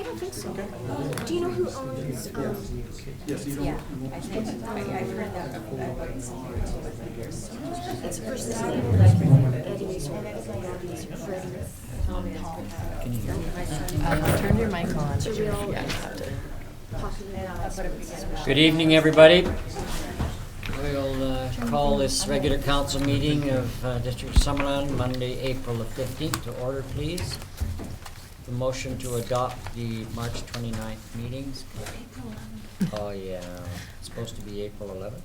I don't think so. Do you know who owns, Yeah, I think, I've heard that about something too, I think there's. it's versus Eddie's or Bobby's or Freddie's? Can you hear me? Turn your mic on. It's a real Yeah, you have to. popular. Good evening, everybody. We'll call this regular council meeting of District of Summerland, Monday, April the 15th, to order, please. The motion to adopt the March 29th meetings. Oh, yeah. It's supposed to be April 11th?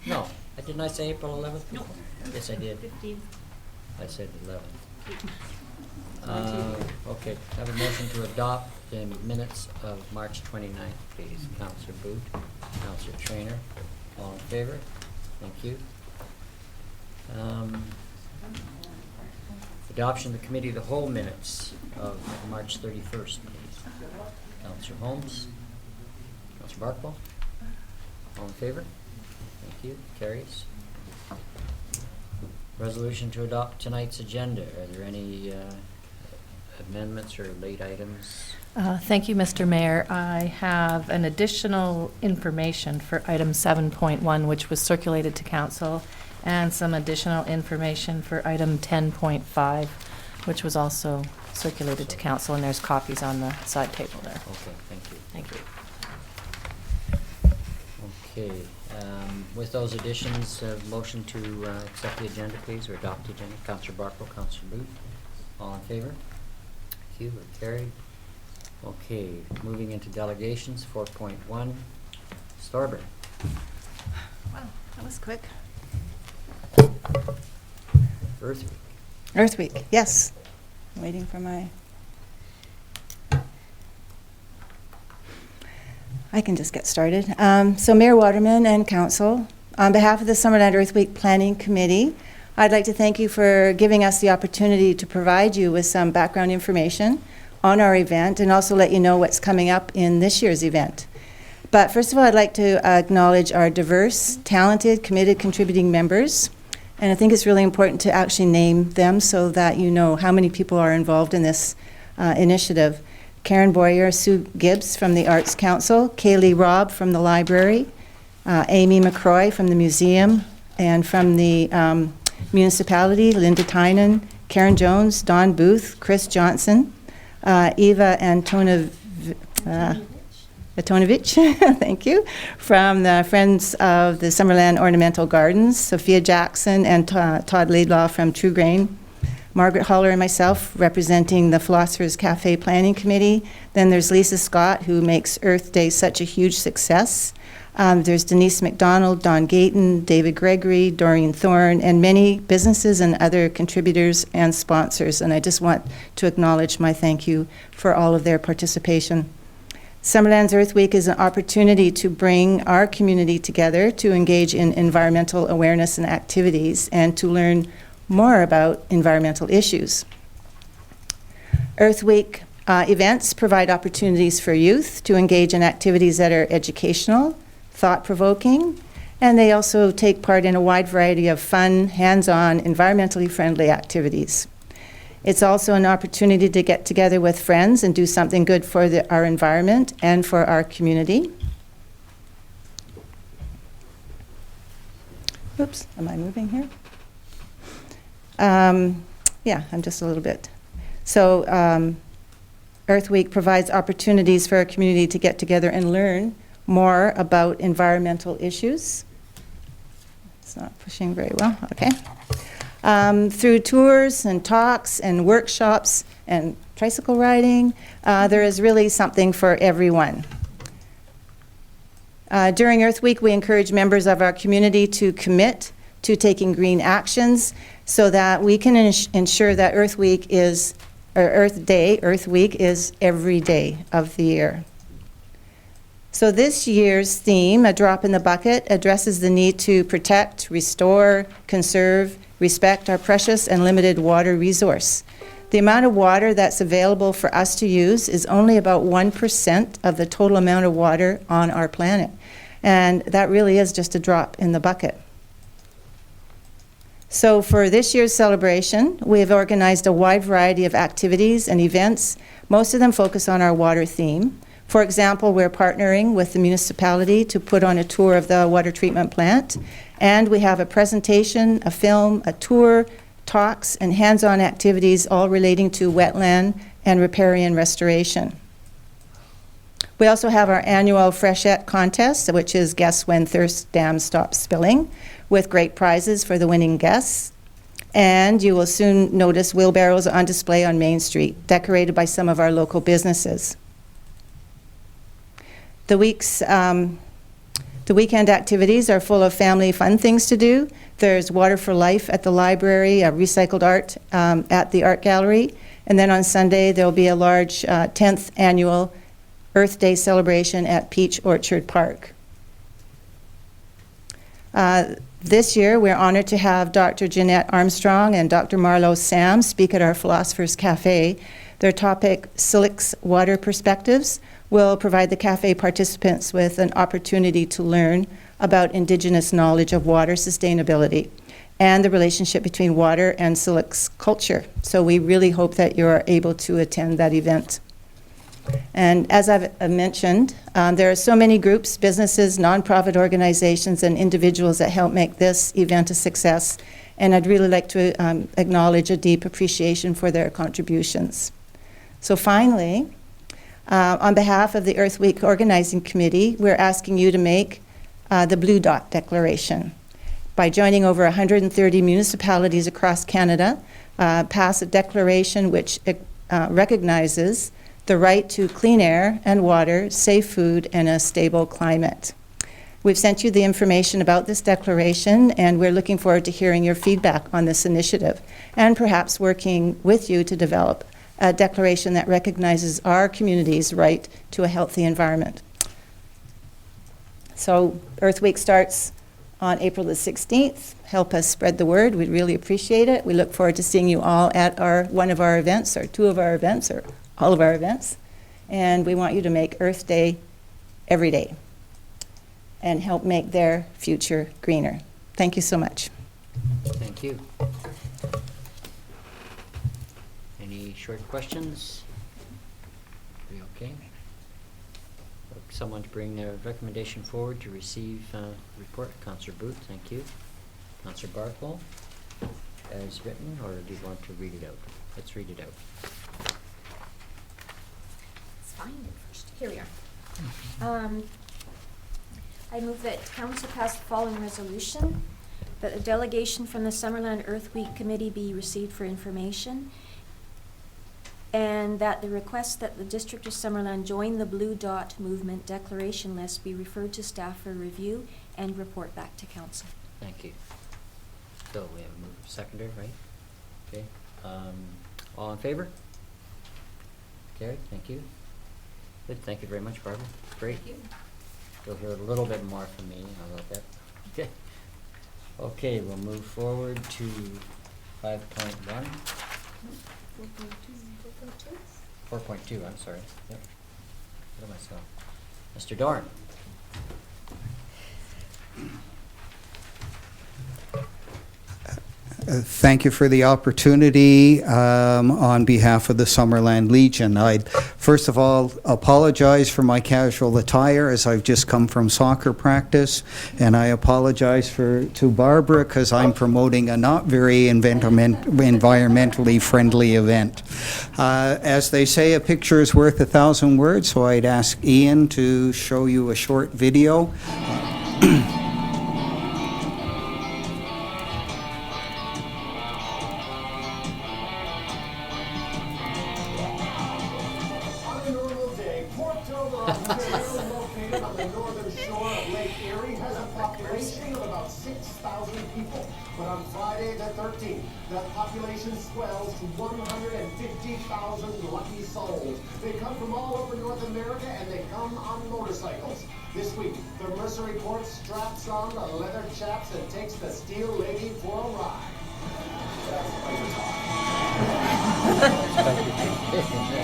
No. Didn't I say April 11th? No. Yes, I did. 15. I said 11th. Okay, have a motion to adopt the minutes of March 29th, please. Councillor Booth, Councillor Trainer, all in favor? Thank you. Adoption of the Committee of the Whole minutes of March 31st, please. Councillor Holmes, Councillor Barkwell, all in favor? Thank you, carries. Resolution to adopt tonight's agenda. Are there any amendments or late items? Thank you, Mr. Mayor. I have an additional information for item 7.1, which was circulated to council, and some additional information for item 10.5, which was also circulated to council, and there's copies on the side table there. Okay, thank you. Thank you. Okay, with those additions, motion to accept the agenda, please, or adopt the agenda. Councillor Barkwell, Councillor Booth, all in favor? Thank you, we're carried. Okay, moving into delegations, 4.1, Storber. Wow, that was quick. Earth Week. Earth Week, yes. I'm waiting for my... I can just get started. So Mayor Waterman and Council, on behalf of the Summerland Earth Week Planning Committee, I'd like to thank you for giving us the opportunity to provide you with some background information on our event and also let you know what's coming up in this year's event. But first of all, I'd like to acknowledge our diverse, talented, committed, contributing members. And I think it's really important to actually name them so that you know how many people are involved in this initiative. Karen Boyer, Sue Gibbs from the Arts Council, Kaylee Robb from the library, Amy McCroy from the museum, and from the municipality, Linda Tynan, Karen Jones, Don Booth, Chris Johnson, Eva Antonovich, thank you, from the Friends of the Summerland Ornamental Gardens, Sophia Jackson and Todd Laidlaw from True Grain, Margaret Holler and myself representing the Philosopher's Cafe Planning Committee. Then there's Lisa Scott, who makes Earth Day such a huge success. There's Denise McDonald, Don Gayton, David Gregory, Doreen Thorne, and many businesses and other contributors and sponsors. And I just want to acknowledge my thank you for all of their participation. Summerland's Earth Week is an opportunity to bring our community together to engage in environmental awareness and activities and to learn more about environmental issues. Earth Week events provide opportunities for youth to engage in activities that are educational, thought-provoking, and they also take part in a wide variety of fun, hands-on, environmentally friendly activities. It's also an opportunity to get together with friends and do something good for our environment and for our community. Oops, am I moving here? Yeah, I'm just a little bit. So Earth Week provides opportunities for our community to get together and learn more about environmental issues. It's not pushing very well, okay. Through tours and talks and workshops and tricycle riding, there is really something for everyone. During Earth Week, we encourage members of our community to commit to taking green actions so that we can ensure that Earth Week is, or Earth Week is every day of the year. So this year's theme, A Drop in the Bucket, addresses the need to protect, restore, conserve, respect our precious and limited water resource. The amount of water that's available for us to use is only about 1% of the total amount of water on our planet. And that really is just a drop in the bucket. So for this year's celebration, we have organized a wide variety of activities and events Most of them focus on our water theme. For example, we're partnering with the municipality to put on a tour of the water treatment plant, and we have a presentation, a film, a tour, talks, and hands-on activities all relating to wetland and riparian restoration. We also have our annual Freshette contest, which is Guess When Thirst Dams Stop Spilling, with great prizes for the winning guests. And you will soon notice wheelbarrows on display on Main Street, decorated by some of our local businesses. The weekend activities are full of family fun things to do. There's Water for Life at the library, recycled art at the art gallery, and then on Sunday there'll be a large 10th annual Earth Day celebration at Peach Orchard Park. This year we're honored to have Dr. Jeanette Armstrong and Dr. Marlo Sam speak at our Philosopher's Cafe. Their topic, Silic's Water Perspectives, will provide the cafe participants with an opportunity to learn about Indigenous knowledge of water sustainability and the relationship between water and Silic's culture. So we really hope that you're able to attend that event. And as I've mentioned, there are so many groups, businesses, nonprofit organizations, and individuals that help make this event a success. And I'd really like to acknowledge a deep appreciation for their contributions. So finally, on behalf of the Earth Week Organizing Committee, we're asking you to make the Blue Dot Declaration. By joining over 130 municipalities across Canada, pass a declaration which recognizes the right to clean air and water, safe food, and a stable climate. We've sent you the information about this declaration, and we're looking forward to hearing your feedback on this initiative, and perhaps working with you to develop a declaration that recognizes our community's right to a healthy environment. So Earth Week starts on April the 16th. Help us spread the word. We'd really appreciate it. We look forward to seeing you all at one of our events, or two of our events, or all of our events. And we want you to make Earth Day every day and help make their future greener. Thank you so much. Thank you. Any short questions? Are you okay? Someone to bring their recommendation forward to receive report. Councillor Booth, thank you. Councillor Barthol, as written, or do you want to read it out? Let's read it out. It's fine first. Here we are. I move that council pass the following resolution, that a delegation from the Summerland Earth Week Committee be received for information, and that the request that the District of Summerland join the Blue Dot Movement declaration list be referred to staff for review and report back to council. Thank you. So we have a move seconder, right? Okay. All in favor? Carried. Thank you. Good. Thank you very much, Barbara. Great. Thank you. You'll hear a little bit more from me. How about that? Okay. Okay, we'll move forward to 5.1. 4.2, I'm sorry. Yep. What am I saying? Mr. Dorn. Thank you for the opportunity on behalf of the Summerland Legion. I'd first of all apologize for my casual attire as I've just come from soccer practice, and I apologize to Barbara because I'm promoting a not very environmentally friendly event. As they say, a picture is worth 1,000 words, so I'd ask Ian to show you a short video. That population swells to 150,000 lucky souls. They come from all over North America, and they come on motorcycles. This week, the Mercer Report straps on the leather chaps and takes the steel lady for a ride. That's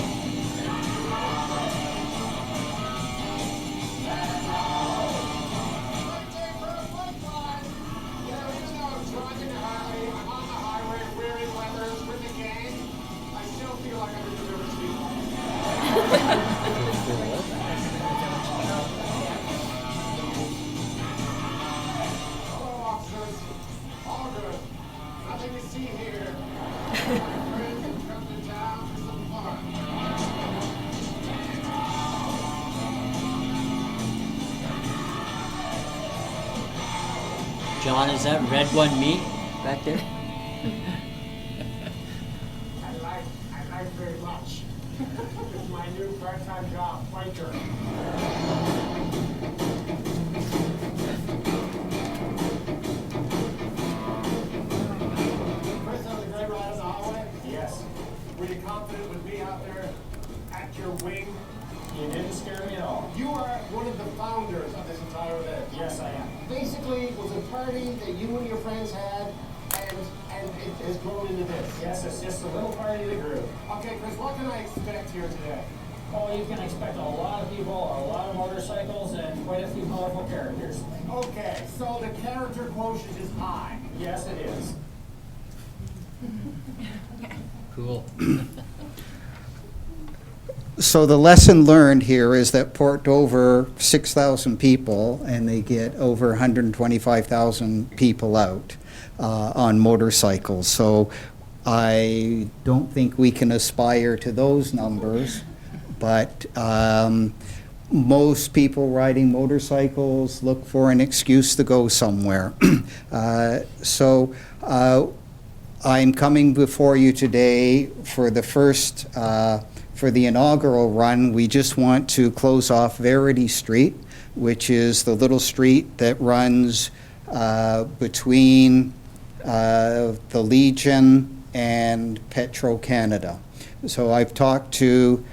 Hello, officers. All good. Nothing to see here. Friends have come to town for some fun. John, is that red one meat back there? I like very much. It's my new part-time job, biker. Chris, that was a great ride on the hallway? Yes. Were you confident with me out there at your wing? You didn't scare me at all. You are one of the founders of this entire event. Yes, I am. Basically, it was a party that you and your friends had, and it has grown into this. Yes, it's just a little party that grew. Okay, Chris, what can I expect here today? Oh, you can expect a lot of people, a lot of motorcycles, and quite a few colorful characters. Okay, so the character quotient is high. Yes, it is. Cool. So the lesson learned here is that Port over 6,000 people, and they get over 125,000 people out on motorcycles. So I don't think we can aspire to those numbers, but most people riding motorcycles look for an excuse to go somewhere. I'm coming before you today for the first for the inaugural run. We just want to close off Verity Street, which is the little street that runs between the Legion and Petro-Canada. So I've talked to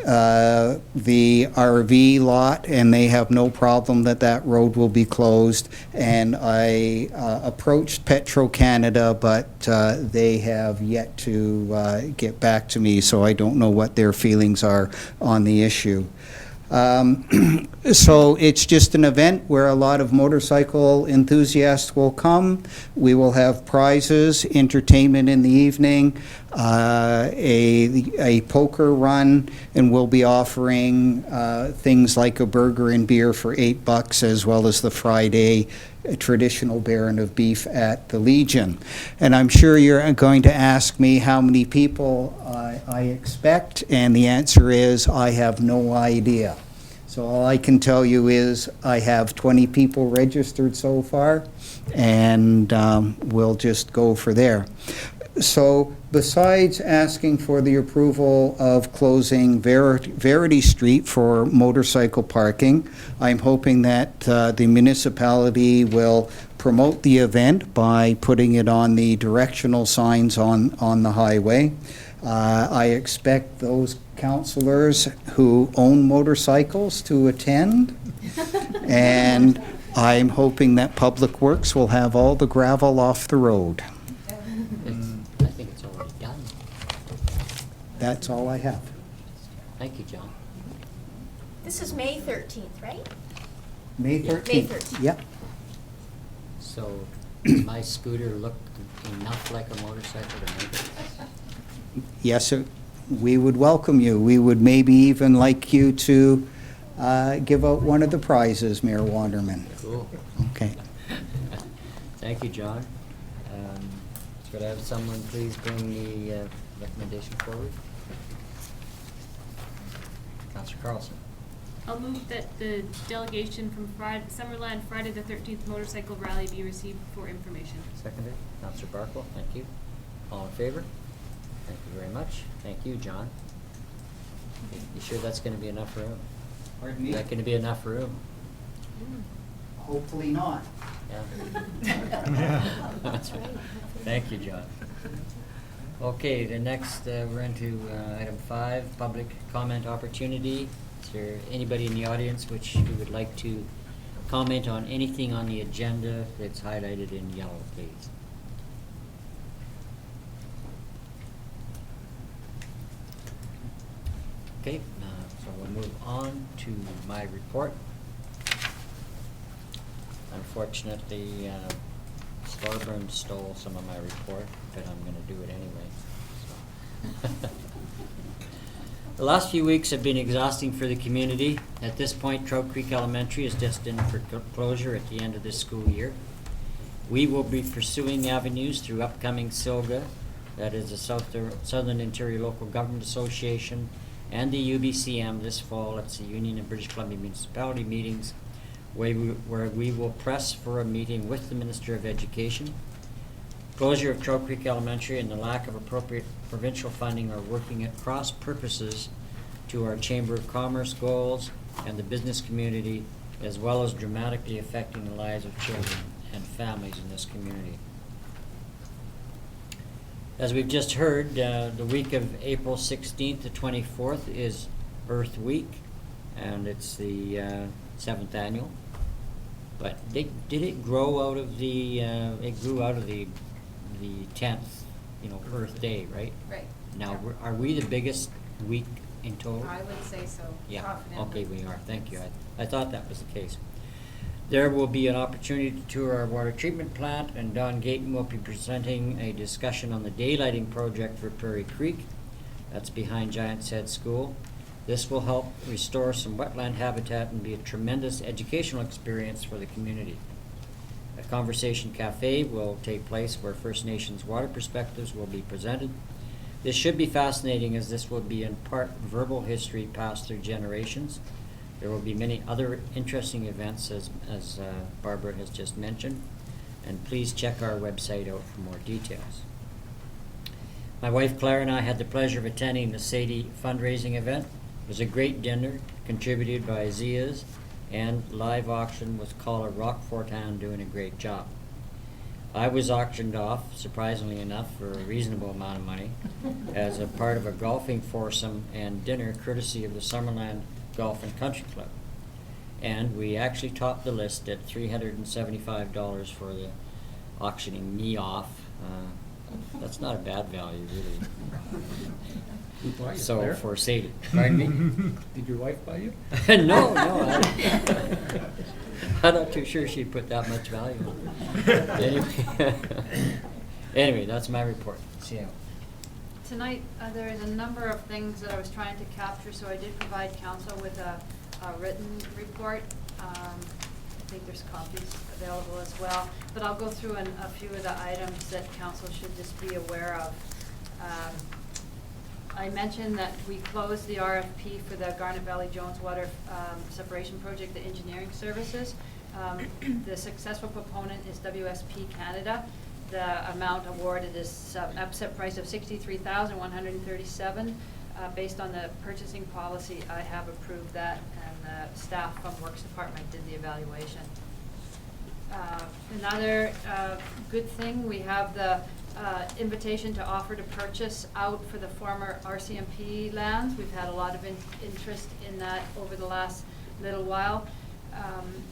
the RV lot, and they have no problem that road will be closed. And I approached Petro-Canada, but they have yet to get back to me, so I don't know what their feelings are on the issue. So it's just an event where a lot of motorcycle enthusiasts will come. We will have prizes, entertainment in the evening, a poker run, and we'll be offering things like a burger and beer for $8, as well as the Friday traditional Baron of Beef at the Legion. And I'm sure you're going to ask me how many people I expect, and the answer is I have no idea. So all I can tell you is I have 20 people registered so far, and we'll just go for there. So besides asking for the approval of closing Verity Street for motorcycle parking, I'm hoping that the municipality will promote the event by putting it on the directional signs on the highway. I expect those councillors who own motorcycles to attend, and I'm hoping that Public Works will have all the gravel off the road. I think it's already done. That's all I have. Thank you, John. This is May 13th, right? May 13th. 13th. Yep. So does my scooter look enough like a motorcycle to make it? Yes, sir. We would welcome you. We would maybe even like you to give out one of the prizes, Mayor Wanderman. Cool. Okay. Thank you, John. Could I have someone please bring the recommendation forward? Councillor Carlson. I'll move that the delegation from Summerland Friday the 13th motorcycle rally be received for information. Seconded. Councillor Barkle, thank you. All in favor? Thank you very much. Thank you, John. You sure that's going to be enough room? Pardon me? Is that going to be enough room? Hopefully not. Yeah. That's right. Thank you, John. Okay, the next, we're into item 5, public comment opportunity. Is there anybody in the audience who would like to comment on anything on the agenda that's highlighted in yellow, please? Okay, so we'll move on to my report. Unfortunately, Starburn stole some of my report, but I'm going to do it anyway. So. The last few weeks have been exhausting for the community. At this point, Trout Creek Elementary is destined for closure at the end of this school year. We will be pursuing avenues through upcoming SILGA, that is the Southern Interior Local Government Association, and the UBCM this fall. It's the Union of British Columbia Municipality meetings, where we will press for a meeting with the Minister of Education. Closure of Trout Creek Elementary and the lack of appropriate provincial funding are working at cross purposes to our Chamber of Commerce goals and the business community, as well as dramatically affecting the lives of children and families in this community. As we've just heard, the week of April 16th to 24th is Earth Week, and it's the 7th annual. But did it grow out of the, it grew out of the 10th, Earth Day, right? Right. Now, are we the biggest week in total? I would say so. Yeah, confidently. okay, we are, thank you. I thought that was the case. There will be an opportunity to tour our water treatment plant, and Don Gayton will be presenting a discussion on the daylighting project for Prairie Creek. That's behind Giant's Head School. This will help restore some wetland habitat and be a tremendous educational experience for the community. A conversation cafe will take place where First Nations water perspectives will be presented. This should be fascinating, as this will be in part verbal history passed through generations. There will be many other interesting events, as Barbara has just mentioned, and please check our website out for more details. My wife Claire and I had the pleasure of attending the Sadie fundraising event. It was a great dinner contributed by Zia's, and live auction with caller Rock Fortan doing a great job. I was auctioned off, surprisingly enough, for a reasonable amount of money as a part of a golfing foursome and dinner courtesy of the Summerland Golf and Country Club. And we actually topped the list at $375 for the auctioning me off. That's not a bad value, really. Who bought you, So Claire? for Sadie. Pardon me? Did your wife buy you? No, I'm not too sure she'd put that much value on it. Anyway, that's my report. See you. Tonight, there is a number of things that I was trying to capture, so I did provide council with a written report. I think there's copies available as well, but I'll go through a few of the items that council should just be aware of. I mentioned that we closed the RFP for the Garnet Valley Jones Water Separation Project, the engineering services. The successful proponent is WSP Canada. The amount awarded is an upset price of $63,137. Based on the purchasing policy, I have approved that, and the staff from Works Department did the evaluation. Another good thing, we have the invitation to offer to purchase out for the former RCMP lands. We've had a lot of interest in that over the last little while.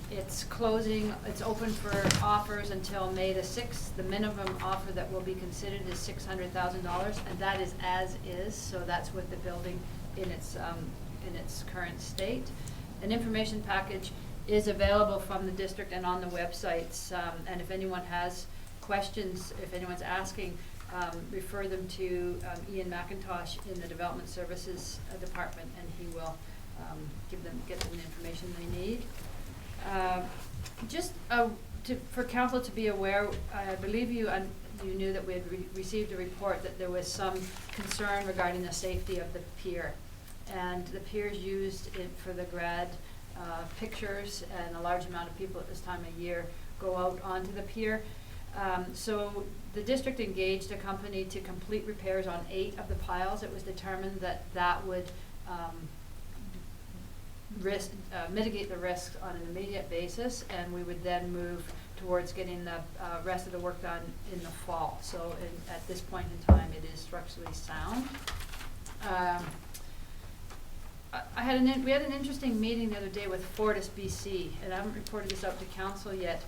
It's closing, it's open for offers until May the 6th. The minimum offer that will be considered is $600,000, and that is as is, so that's with the building in its current state. An information package is available from the district and on the websites, and if anyone has questions, if anyone's asking, refer them to Ian McIntosh in the Development Services Department, and he will get them the information they need. Just for council to be aware, I believe you knew that we had received a report that there was some concern regarding the safety of the pier, and the pier is used for the grad pictures, and a large amount of people at this time of year go out onto the pier. So the district engaged a company to complete repairs on 8 of the piles. It was determined that would mitigate the risks on an immediate basis, and we would then move towards getting the rest of the work done in the fall. So at this point in time, it is structurally sound. We had an interesting meeting the other day with Fortis BC, and I haven't reported this out to council yet.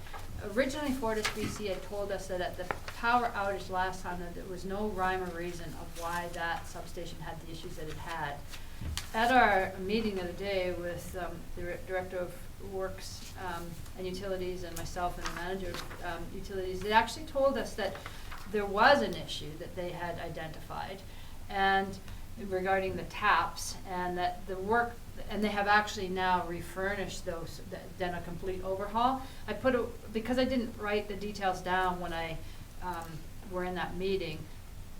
Originally, Fortis BC had told us that at the power outage last time, that there was no rhyme or reason of why that substation had the issues that it had. At our meeting the other day with the Director of Works and Utilities and myself and the Manager of Utilities, they actually told us that there was an issue that they had identified, and regarding the taps, and that the work, and they have actually now refurnished those, done a complete overhaul. Because I didn't write the details down when I were in that meeting,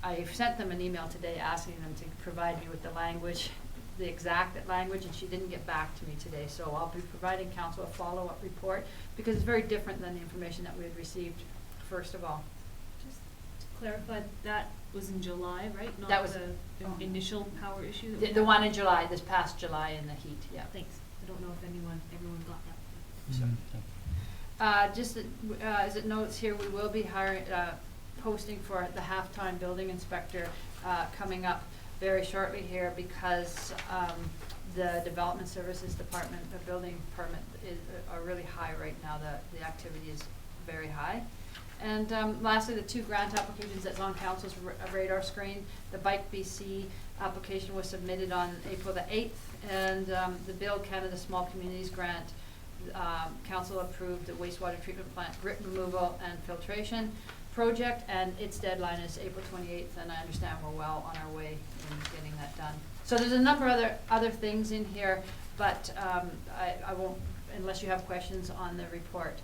I sent them an email today asking them to provide me with the language, the exact language, and she didn't get back to me today. So I'll be providing council a follow-up report, because it's very different than the information that we had received, first of all. Just to clarify, that was in July, right? Not That was- the initial power issue? that we The had? one in July, this past July in the heat, yeah. Thanks. I don't know if everyone got that. Just, as it notes here, we will be hiring, posting for the half-time building inspector coming up very shortly here, because the Development Services Department, the building permit are really high right now. The activity is very high. And lastly, the 2 grant applications that's on council's radar screen. The Bike BC application was submitted on April the 8th, and the Build Canada Small Communities Grant, council approved the wastewater treatment plant grit removal and filtration project, and its deadline is April 28th, and I understand we're well on our way in getting that done. So there's a number of other things in here, but I won't, unless you have questions on the report.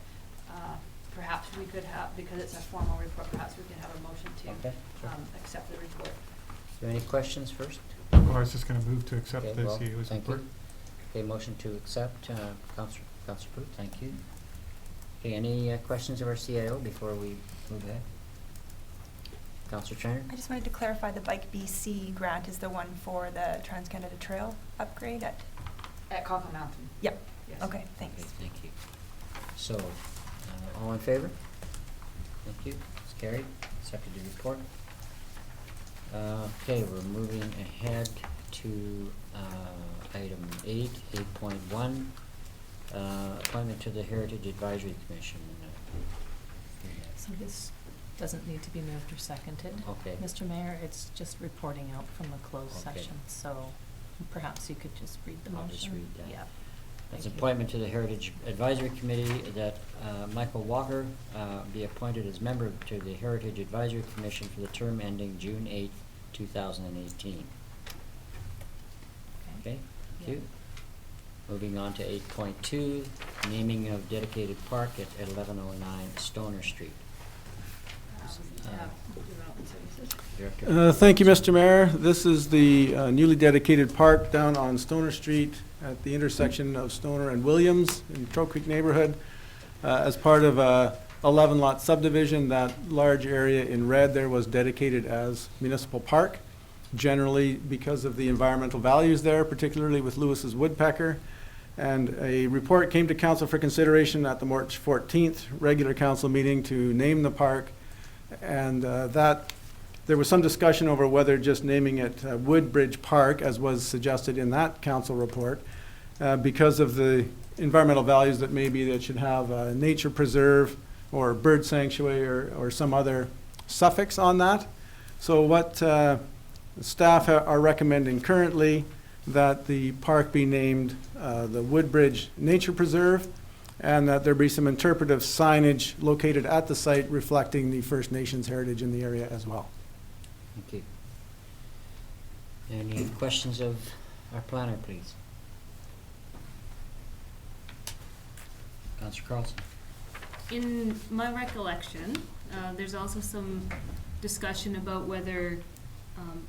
Perhaps we could have, because it's a formal report, perhaps we could have a motion to Okay, sure. accept the report. Is there any questions first? Well, I was just going to move to accept Okay, this. well, It was thank you. important. Okay, motion to accept, Councillor Booth, thank you. Okay, any questions of our CIO before we move ahead? Councillor Trainer? I just wanted to clarify, the Bike BC grant is the one for the Trans-Canada Trail upgrade at? At Cockle Mountain. Yep. Yes. Okay, thanks. Okay, thank you. So, all in favor? Thank you, it's carried, accepted the report. Okay, we're moving ahead to item 8.1, appointment to the Heritage Advisory Commission. So this doesn't need to be moved or seconded. Okay. Mr. Mayor, it's just reporting out from the closed Okay. session, so perhaps you could just read the motion. I'll just read that. Yeah. It's Thank you. appointment to the Heritage Advisory Committee that Michael Walker be appointed as member to the Heritage Advisory Commission for the term ending June 8th, 2018. Okay, thank you. Moving on to 8.2, naming of dedicated park at 1109 Stoner Street. Development Services. Director. Thank you, Mr. Mayor. This is the newly dedicated park down on Stoner Street at the intersection of Stoner and Williams in Trout Creek neighborhood. As part of a 11-lot subdivision, that large area in red there was dedicated as municipal park, generally because of the environmental values there, particularly with Lewis's woodpecker. And a report came to council for consideration at the March 14th regular council meeting to name the park. And there was some discussion over whether just naming it Woodbridge Park, as was suggested in that council report, because of the environmental values that maybe it should have a nature preserve or bird sanctuary or some other suffix on that. So what staff are recommending currently, that the park be named the Woodbridge Nature Preserve, and that there be some interpretive signage located at the site reflecting the First Nations heritage in the area as well. Thank you. Any questions of our planner, please? Councillor Carlson. In my recollection, there's also some discussion about whether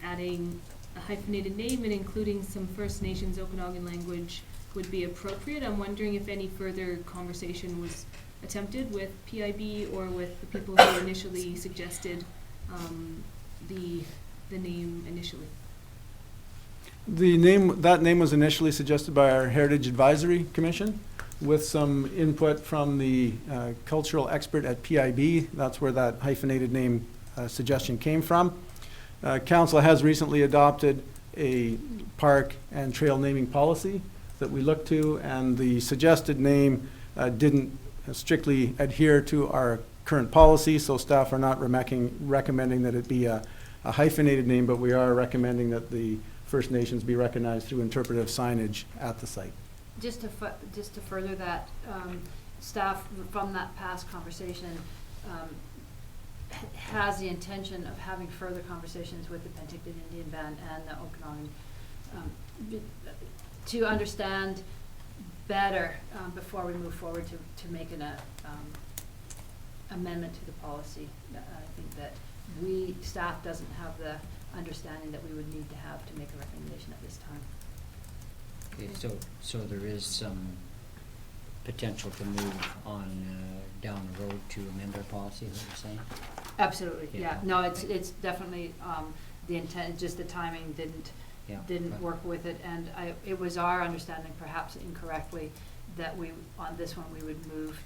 adding a hyphenated name and including some First Nations Okanagan language would be appropriate. I'm wondering if any further conversation was attempted with PIB or with the people who initially suggested the name initially. That name was initially suggested by our Heritage Advisory Commission with some input from the cultural expert at PIB. That's where that hyphenated name suggestion came from. Council has recently adopted a park and trail naming policy that we looked to, and the suggested name didn't strictly adhere to our current policy, so staff are not recommending that it be a hyphenated name, but we are recommending that the First Nations be recognized through interpretive signage at the site. Just to further that, staff from that past conversation has the intention of having further conversations with the Penticton Indian Band and the Okanagan to understand better before we move forward to make an amendment to the policy. I think that staff doesn't have the understanding that we would need to have to make a recommendation at this time. Okay, so there is some potential to move on down the road to amend our policy, is what you're saying? Absolutely, Yeah. yeah. No, it's definitely the intent, just the timing didn't Right. work with it. And it was our understanding, perhaps incorrectly, that on this one, we would move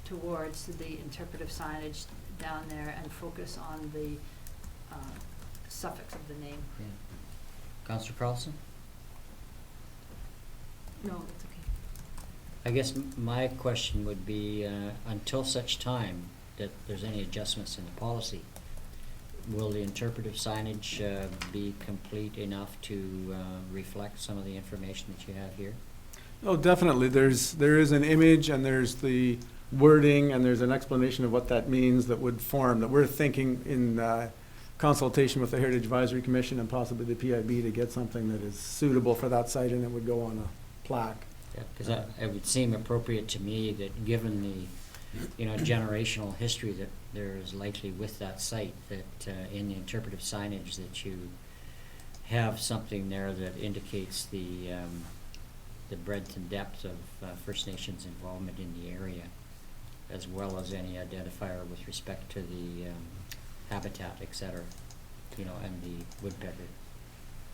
towards the interpretive signage down there and focus on the suffix of the name. Yeah. Councillor Carlson? No, that's okay. I guess my question would be, until such time that there's any adjustments in the policy, will the interpretive signage be complete enough to reflect some of the information that you have here? Oh, definitely. There is an image, and there's the wording, and there's an explanation of what that means that would form, that we're thinking in consultation with the Heritage Advisory Commission and possibly the PIB to get something that is suitable for that site, and it would go on a plaque. Yeah, because it would seem appropriate to me that, given the generational history that there is likely with that site, that in the interpretive signage that you have something there that indicates the breadth and depth of First Nations involvement in the area, as well as any identifier with respect to the habitat, et cetera, and the woodpecker.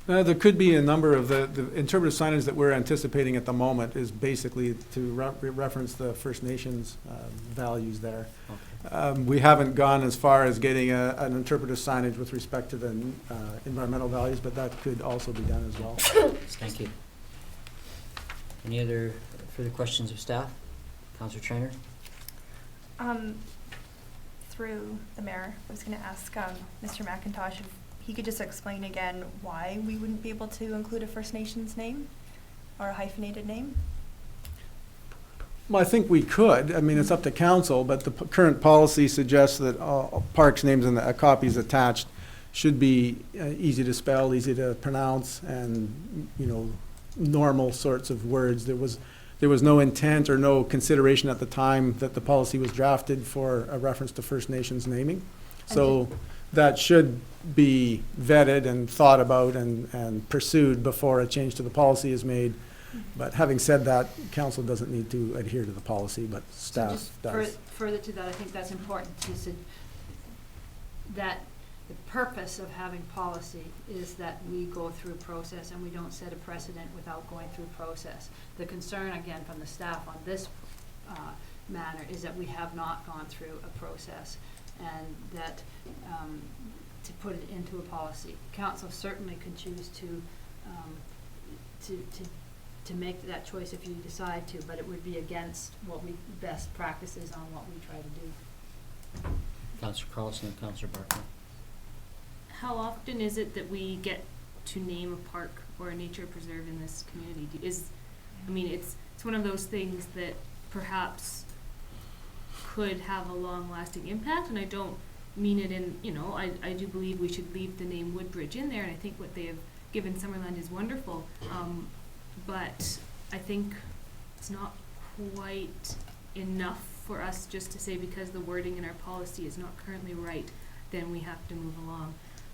There could be a number of the interpretive signage that we're anticipating at the moment is basically to reference the First Nations values there. Okay. We haven't gone as far as getting an interpretive signage with respect to the environmental values, but that could also be done as well. Thank you. Any other further questions of staff? Councillor Trainer? Through the mayor, I was going to ask Mr. McIntosh if he could just explain again why we wouldn't be able to include a First Nations name or a hyphenated name. Well, I think we could. I mean, it's up to council, but the current policy suggests that all parks names and the copies attached should be easy to spell, easy to pronounce, and normal sorts of words. There was no intent or no consideration at the time that the policy was drafted for a reference to First Nations naming. So that should be vetted and thought about and pursued before a change to the policy is made. But having said that, council doesn't need to adhere to the policy, but staff does. Further to that, I think that's important that the purpose of having policy is that we go through process and we don't set a precedent without going through process. The concern, again, from the staff on this matter is that we have not gone through a process, and that to put it into a policy. Council certainly can choose to make that choice if you decide to, but it would be against what we best practices on what we try to do. Councillor Carlson and Councillor Barker. How often is it that we get to name a park or a nature preserve in this community? It's one of those things that perhaps could have a long-lasting impact, and I don't mean it in, I do believe we should leave the name Woodbridge in there, and I think what they have given Summerland is wonderful, but I think it's not quite enough for us just to say because the wording in our policy is not currently right, then we have to move along.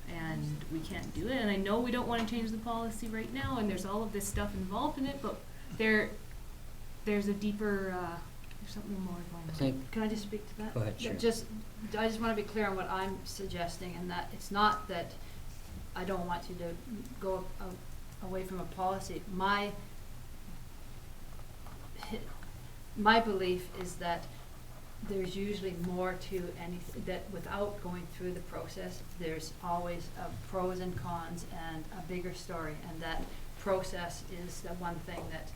And we can't do it, and I know we don't want to change the policy right now, and there's all of this stuff involved in it, but there's a deeper, there's something more going on. Can I just speak to that? Go ahead, sure. I just want to be clear on what I'm suggesting, and that it's not that I don't want you to go away from a policy. My belief is that there's usually more to anything, that without going through the process, there's always pros and cons and a bigger story, and that process is the one thing that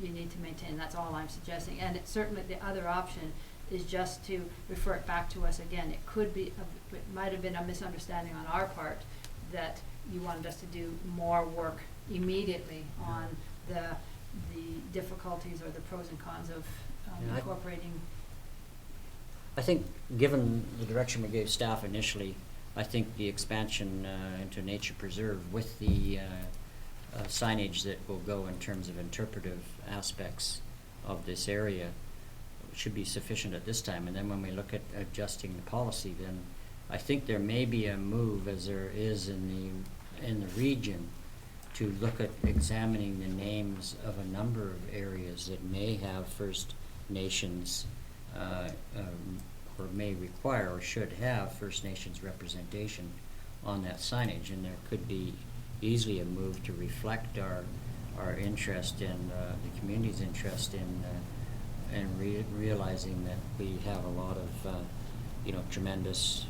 you need to maintain. That's all I'm suggesting. And it's certainly the other option is just to refer it back to us again. It could be, it might have been a misunderstanding on our part that you wanted us to do more work immediately on the difficulties or the pros and cons of incorporating. I think, given the direction we gave staff initially, I think the expansion into nature preserve with the signage that will go in terms of interpretive aspects of this area should be sufficient at this time. And then when we look at adjusting the policy, then I think there may be a move, as there is in the region, to look at examining the names of a number of areas that may have First Nations or may require or should have First Nations representation on that signage. And there could be easily a move to reflect our interest in the community's interest in realizing that we have a lot of tremendous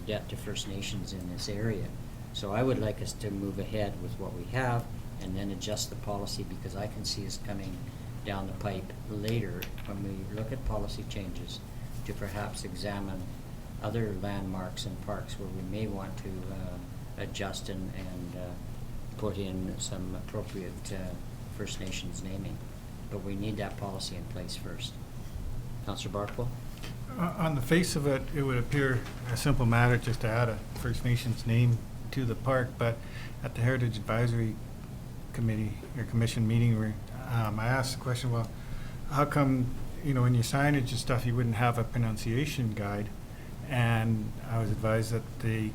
debt to First Nations in this area. So I would like us to move ahead with what we have and then adjust the policy, because I can see us coming down the pipe later when we look at policy changes to perhaps examine other landmarks and parks where we may want to adjust and put in some appropriate First Nations naming. But we need that policy in place first. Councillor Barkwell? On the face of it, it would appear a simple matter just to add a First Nations name to the park, but at the Heritage Advisory Committee or Commission meeting, where I asked the question, well, how come, in your signage and stuff, you wouldn't have a pronunciation guide? And I was advised that there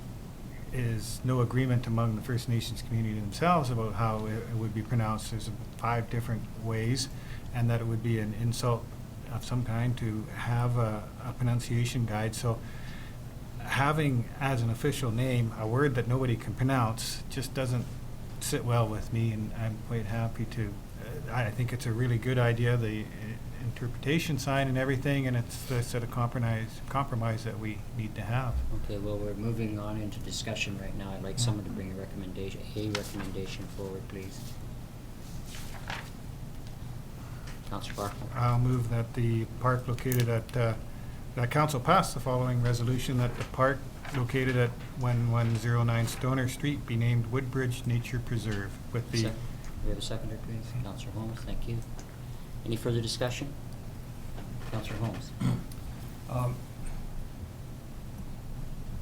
is no agreement among the First Nations community themselves about how it would be pronounced. There's 5 different ways, and that it would be an insult of some kind to have a pronunciation guide. So having as an official name a word that nobody can pronounce just doesn't sit well with me, and I'm quite happy to. I think it's a really good idea, the interpretation sign and everything, and it's the sort of compromise that we need to have. Okay, well, we're moving on into discussion right now. I'd like someone to bring a recommendation forward, please. Councillor Barkle. I'll move that the park located at, that council pass the following resolution, that the park located at 1109 Stoner Street be named Woodbridge Nature Preserve with the... We have a seconder, please. Councillor Holmes, thank you. Any further discussion? Councillor Holmes.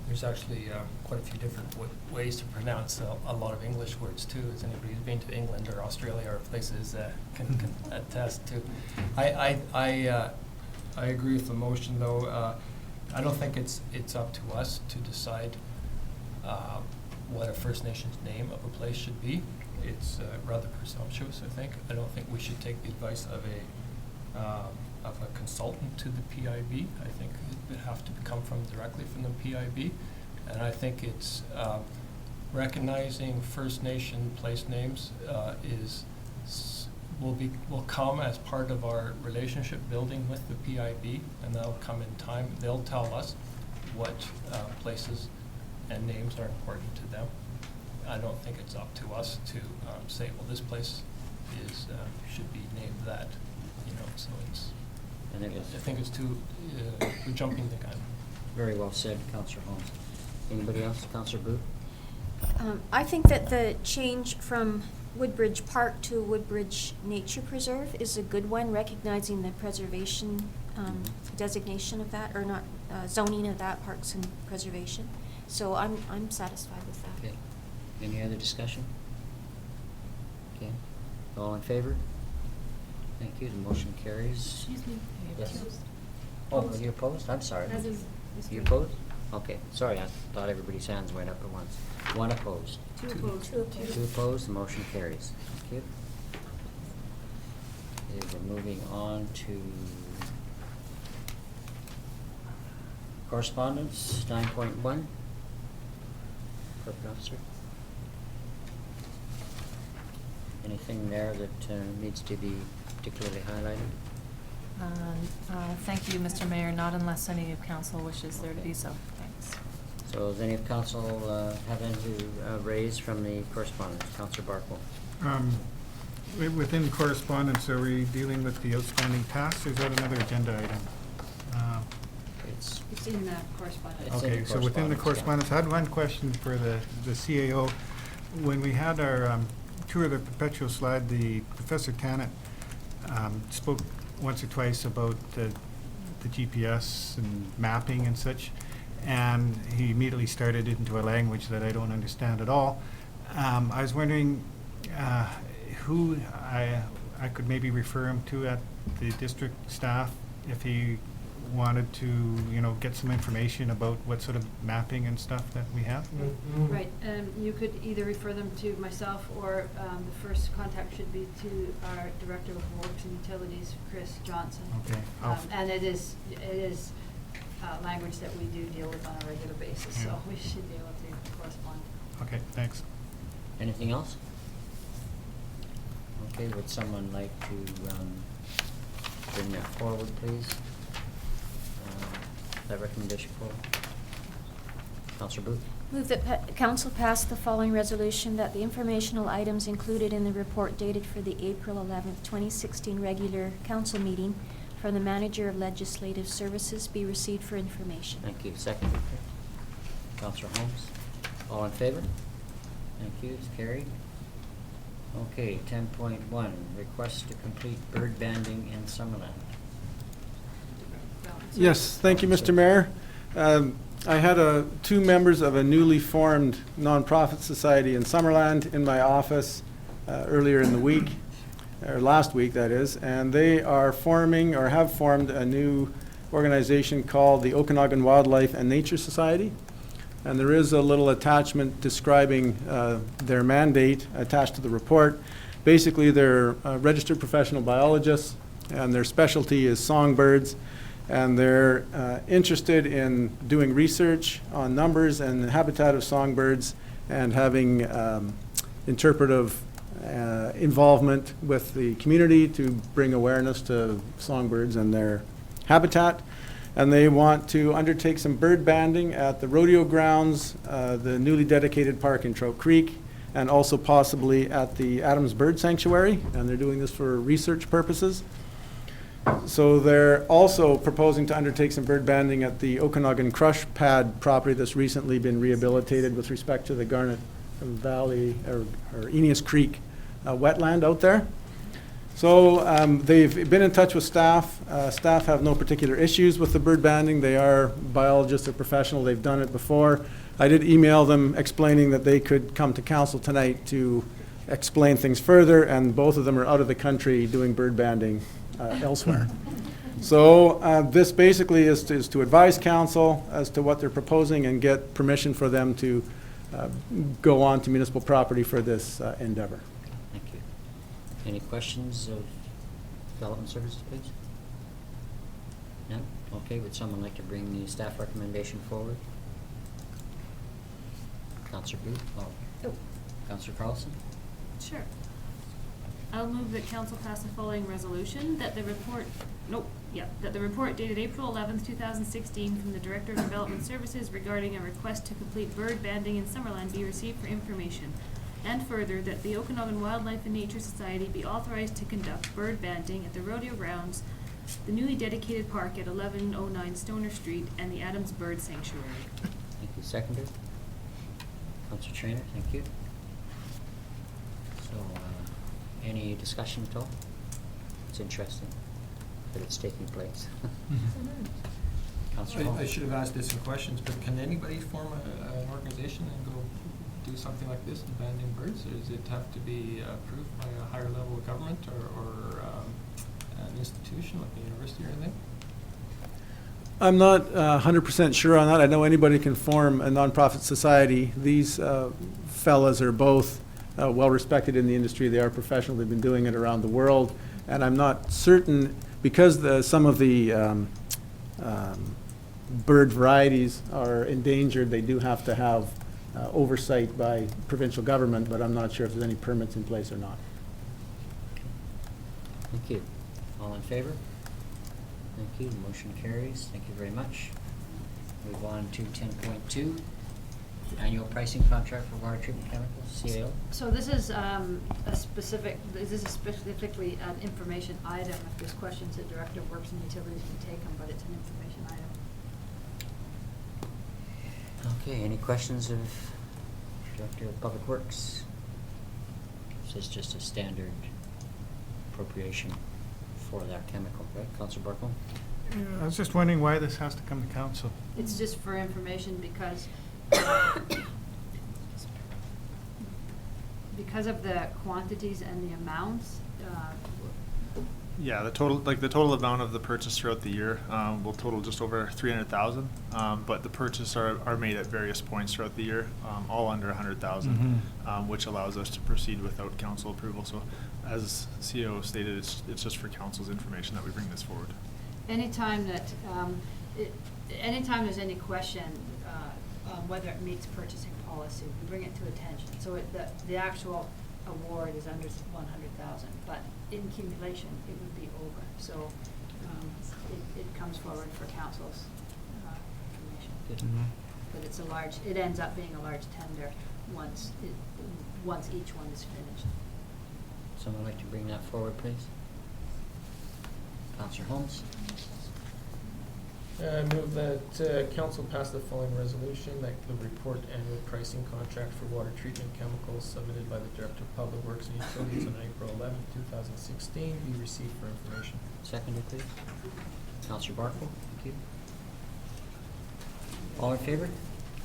There's actually quite a few different ways to pronounce a lot of English words too, as anybody who's been to England or Australia or places can attest to. I agree with the motion, though. I don't think it's up to us to decide what a First Nations name of a place should be. It's rather presumptuous, I think. I don't think we should take the advice of a consultant to the PIB. I think it would have to come directly from the PIB. And I think it's recognizing First Nation place names will come as part of our relationship building with the PIB, and that'll come in time. They'll tell us what places and names are important to them. I don't think it's up to us to say, well, this place should be named that. So it's. I think it's too we're jumping the gun. Very well said, Councillor Holmes. Anybody else? Councillor Booth? I think that the change from Woodbridge Park to Woodbridge Nature Preserve is a good one, recognizing the preservation designation of that, or not zoning of that, parks and preservation. So I'm satisfied with that. Okay. Any other discussion? Okay. All in favor? Thank you. The motion carries. Excuse me. Yes. Oh, are you opposed? I'm sorry. As is You opposed? Okay. Sorry, I thought everybody's hands went up at once. One opposed. Two opposed. Two opposed. The motion carries. Thank you. Okay, we're moving on to correspondence 9.1. Corporate officer. Anything there that needs to be particularly highlighted? Thank you, Mr. Mayor, not unless any of council wishes there to be so. Thanks. So does any of council have anything to raise from the correspondence? Councillor Barkle. Within correspondence, are we dealing with the outstanding tasks, or is that another agenda item? It's in that correspondence. Okay, so within the correspondence, I had one question for the CAO. When we had our tour of the perpetual slide, the Professor Tannett spoke once or twice about the the GPS and mapping and such, and he immediately started into a language that I don't understand at all. I was wondering who I could maybe refer him to at the district staff if he wanted to, get some information about what sort of mapping and stuff that we have. Right, you could either refer them to myself, or the first contact should be to our Director of Works and Utilities, Chris Johnson. Okay. And it is language that we do deal with on a regular basis, so we should be able to correspond. Okay, thanks. Anything else? Okay, would someone like to bring that forward, please? That recommendation forward. Councillor Booth? Move that council pass the following resolution, that the informational items included in the report dated for the April 11th, 2016 regular council meeting from the Manager of Legislative Services be received for information. Thank you. Second. Councillor Holmes? All in favor? Thank you. It's carried. Okay, 10.1, request to complete bird banding in Summerland. Yes, thank you, Mr. Mayor. I had two members of a newly formed nonprofit society in Summerland in my office earlier in the week, or last week that is, and they are forming or have formed a new organization called the Okanagan Wildlife and Nature Society. And there is a little attachment describing their mandate attached to the report. Basically, they're registered professional biologists, and their specialty is songbirds. And they're interested in doing research on numbers and the habitat of songbirds, and having interpretive involvement with the community to bring awareness to songbirds and their habitat. And they want to undertake some bird banding at the rodeo grounds, the newly dedicated park in Trout Creek, and also possibly at the Adams Bird Sanctuary. And they're doing this for research purposes. So they're also proposing to undertake some bird banding at the Okanagan Crush Pad property that's recently been rehabilitated with respect to the Garnet Valley or Eneas Creek wetland out there. So they've been in touch with staff. Staff have no particular issues with the bird banding. They are biologists or professional. They've done it before. I did email them explaining that they could come to council tonight to explain things further, and both of them are out of the country doing bird banding elsewhere. So this basically is to advise council as to what they're proposing and get permission for them to go on to municipal property for this endeavor. Thank you. Any questions of Development Services, please? No? Okay, would someone like to bring the staff recommendation forward? Councillor Booth? Oh. Councillor Carlson? Sure. I'll move that council pass the following resolution, that the report dated April 11th, 2016 from the Director of Development Services regarding a request to complete bird banding in Summerland be received for information. And further, that the Okanagan Wildlife and Nature Society be authorized to conduct bird banding at the rodeo grounds, the newly dedicated park at 1109 Stoner Street, and the Adams Bird Sanctuary. Thank you. Seconded. Councillor Traynor, thank you. So, any discussion at all? It's interesting that it's taking place. Councillor Hall? I should have asked this in questions, but can anybody form an organization and go do something like this in banding birds, or does it have to be approved by a higher level of government or an institution like the university or anything? I'm not 100% sure on that. I know anybody can form a nonprofit society. These fellas are both well respected in the industry. They are professional. They've been doing it around the world. And I'm not certain, because some of the bird varieties are endangered, they do have to have oversight by provincial government, but I'm not sure if there's any permits in place or not. Thank you. All in favor? Thank you. Motion carries. Thank you very much. Move on to 10.2, annual pricing contract for water treatment chemicals, CAO. So this is specifically an information item. If there's questions, the Director of Works and Utilities can take them, but it's an information item. Okay, any questions of Director of Public Works? This is just a standard appropriation for that chemical, right? Councillor Barcombe? I was just wondering why this has to come to council. It's just for information because because of the quantities and the amounts, Yeah, the total amount of the purchase throughout the year will total just over 300,000. But the purchases are made at various points throughout the year, all under 100,000, which allows us to proceed without council approval. So, as CEO stated, it's just for council's information that we bring this forward. anytime that, anytime there's any question on whether it meets purchasing policy, we bring it to attention. So the actual award is under 100,000, but in accumulation, it would be over. So it comes forward for council's information. But it's it ends up being a large tender once each one is finished. Someone like to bring that forward, please? Councillor Holmes? I move that council pass the following resolution, that the report annual pricing contract for water treatment chemicals submitted by the Director of Public Works and Utilities on April 11, 2016 be received for information. Seconder, please. Councillor Barkle, thank you. All in favor?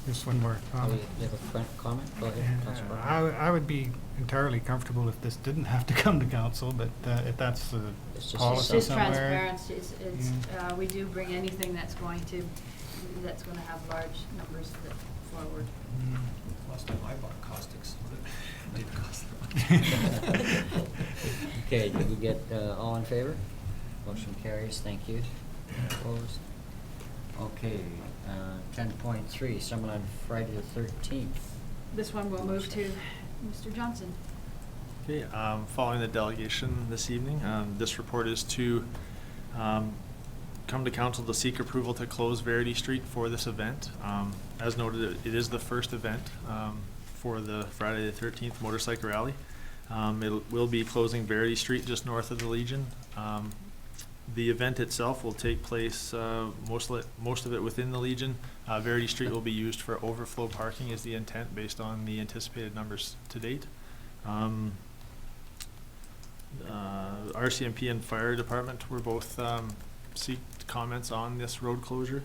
Just one more comment. You have a comment? Go ahead, Councillor Barkle. I would be entirely comfortable if this didn't have to come to council, but if that's the It's just policy It's somewhere. transparency. We do bring anything that's going to have large numbers that forward. Last time I bought caustics, it did cost that much. Okay, did we get all in favor? Motion carries, thank you. Opposed? Okay, 10.3, Summerland, Friday the 13th. This one will move to Mr. Johnson. Okay, following the delegation this evening, this report is to come to council to seek approval to close Verity Street for this event. As noted, it is the first event for the Friday the 13th motorcycle rally. It will be closing Verity Street just north of the Legion. The event itself will take place, most of it within the Legion. Verity Street will be used for overflow parking is the intent based on the anticipated numbers to date. RCMP and Fire Department were both seek comments on this road closure.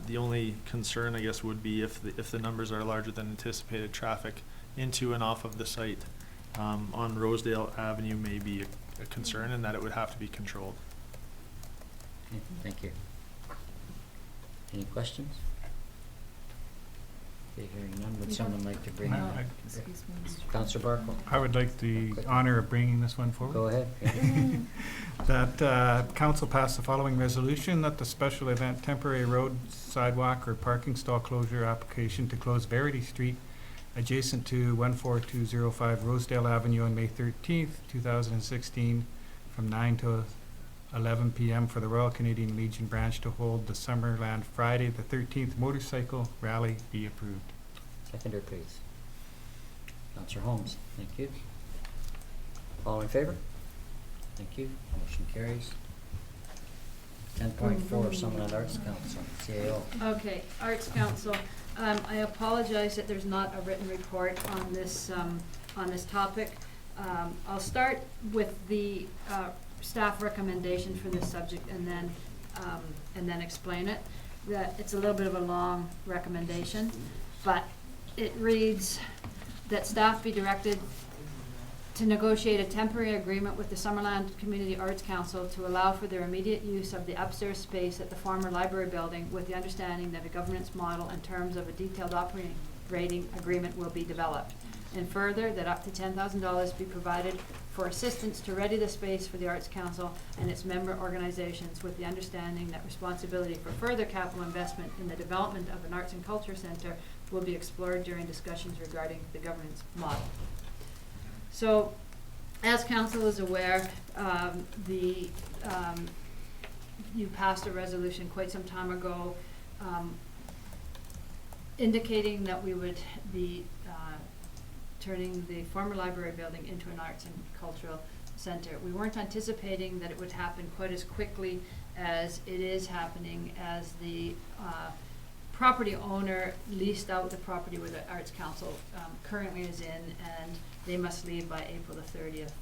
The only concern, I guess, would be if the numbers are larger than anticipated, traffic into and off of the site on Rosedale Avenue may be a concern, and that it would have to be controlled. Okay, thank you. Any questions? Okay, hearing none, would someone like to bring? Councillor Barkle? I would like the honor of bringing this one forward. Go ahead. That council pass the following resolution, that the special event temporary road, sidewalk, or parking stall closure application to close Verity Street adjacent to 14205 Rosedale Avenue on May 13th, 2016, from 9 to 11 p.m. for the Royal Canadian Legion branch to hold the Summerland Friday the 13th motorcycle rally be approved. Seconder, please. Councillor Holmes, thank you. All in favor? Thank you. Motion carries. 10.4, Summerland Arts Council, CAO. Okay, Arts Council, I apologize that there's not a written report on this topic. I'll start with the staff recommendation for this subject and then explain it. That it's a little bit of a long recommendation, but it reads that staff be directed to negotiate a temporary agreement with the Summerland Community Arts Council to allow for their immediate use of the upstairs space at the former library building, with the understanding that a governance model in terms of a detailed operating agreement will be developed. And further, that up to $10,000 be provided for assistance to ready the space for the Arts Council and its member organizations, with the understanding that responsibility for further capital investment in the development of an arts and culture center will be explored during discussions regarding the governance model. So, as council is aware, you passed a resolution quite some time ago indicating that we would be turning the former library building into an arts and cultural center. We weren't anticipating that it would happen quite as quickly as it is happening, as the property owner leased out the property where the Arts Council currently is in, and they must leave by April the 30th.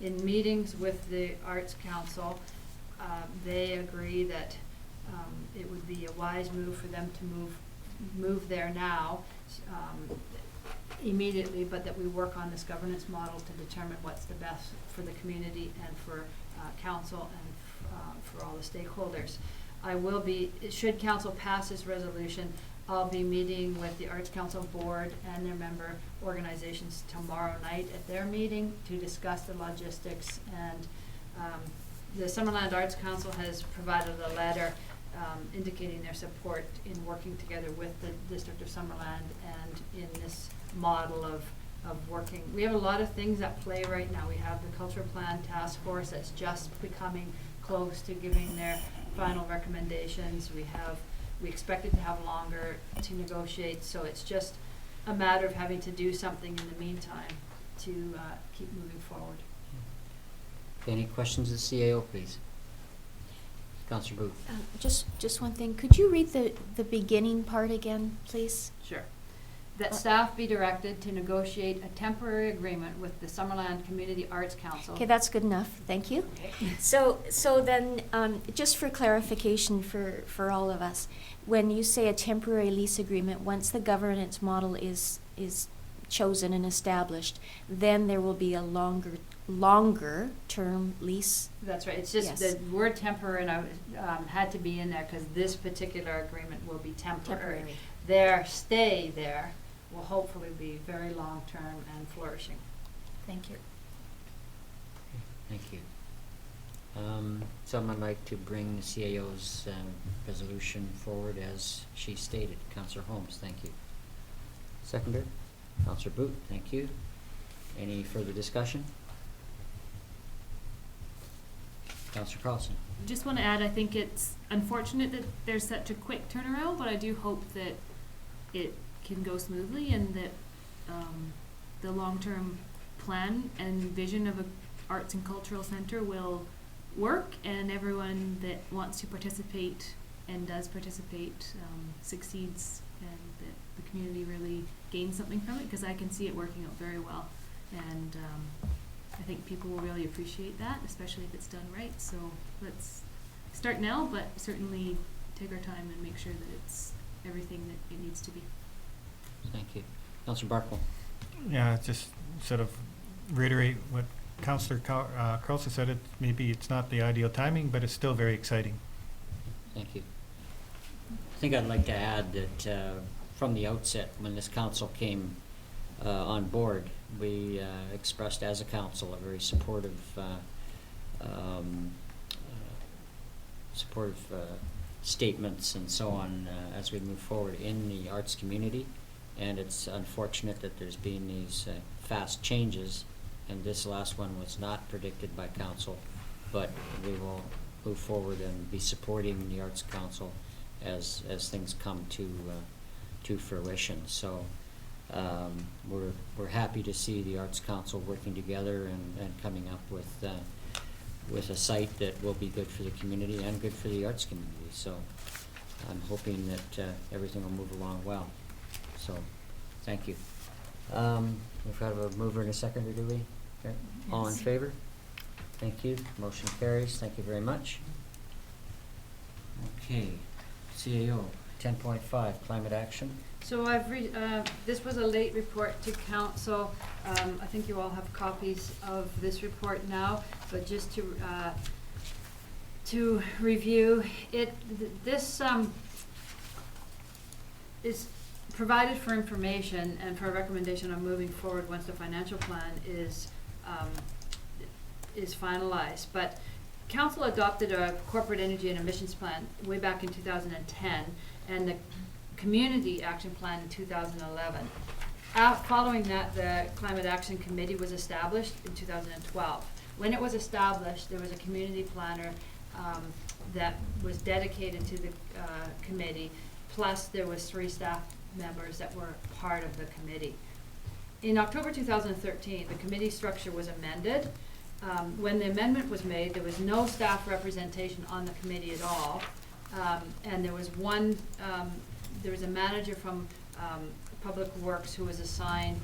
In meetings with the Arts Council, they agree that it would be a wise move for them to move there now, immediately, but that we work on this governance model to determine what's the best for the community and for council and for all the stakeholders. I will be, should council pass this resolution, I'll be meeting with the Arts Council Board and their member organizations tomorrow night at their meeting to discuss the logistics. And the Summerland Arts Council has provided a letter indicating their support in working together with the District of Summerland and in this model of working. We have a lot of things at play right now. We have the Cultural Plan Task Force that's just becoming close to giving their final recommendations. We expected to have longer to negotiate, so it's just a matter of having to do something in the meantime to keep moving forward. Any questions of the CAO, please? Councillor Booth. Just one thing. Could you read the beginning part again, please? Sure. That staff be directed to negotiate a temporary agreement with the Summerland Community Arts Council. Okay, that's good enough. Thank you. Okay. So then, just for clarification for all of us, when you say a temporary lease agreement, once the governance model is chosen and established, then there will be a longer term lease. That's right. It's just the word temporary, and I had to be in there because this particular agreement will be temporary. Their stay there will hopefully be very long-term and flourishing. Thank you. Thank you. Someone like to bring the CAO's resolution forward as she stated. Councillor Holmes, thank you. Seconder, Councillor Booth, thank you. Any further discussion? Councillor Carlson. Just want to add, I think it's unfortunate that there's such a quick turnaround, but I do hope that it can go smoothly and that the long-term plan and vision of a arts and cultural center will work, and everyone that wants to participate and does participate succeeds, and that the community really gains something from it, because I can see it working out very well. And I think people will really appreciate that, especially if it's done right. So let's start now, but certainly take our time and make sure that it's everything that it needs to be. Thank you. Councillor Barkle. Yeah, just sort of reiterate what Councillor Carlson said. Maybe it's not the ideal timing, but it's still very exciting. Thank you. I think I'd like to add that from the outset, when this council came on board, we expressed as a council a very supportive statements and so on as we move forward in the arts community. And it's unfortunate that there's been these fast changes, and this last one was not predicted by council, but we will move forward and be supporting the Arts Council as things come to fruition. So we're happy to see the Arts Council working together and coming up with a site that will be good for the community and good for the arts community. So I'm hoping that everything will move along well. So thank you. We've got a mover and a seconder, do we? Okay. Yes. All in favor? Thank you. Motion carries. Thank you very much. Okay. CAO 10.5 climate action. So this was a late report to council. I think you all have copies of this report now, but just to review it, this is provided for information and for a recommendation on moving forward once the financial plan is finalized. But council adopted a corporate energy and emissions plan way back in 2010, and the community action plan in 2011. Following that, the Climate Action Committee was established in 2012. When it was established, there was a community planner that was dedicated to the committee, plus there was 3 staff members that were part of the committee. In October 2013, the committee structure was amended. When the amendment was made, there was no staff representation on the committee at all, and there was there was a manager from Public Works who was assigned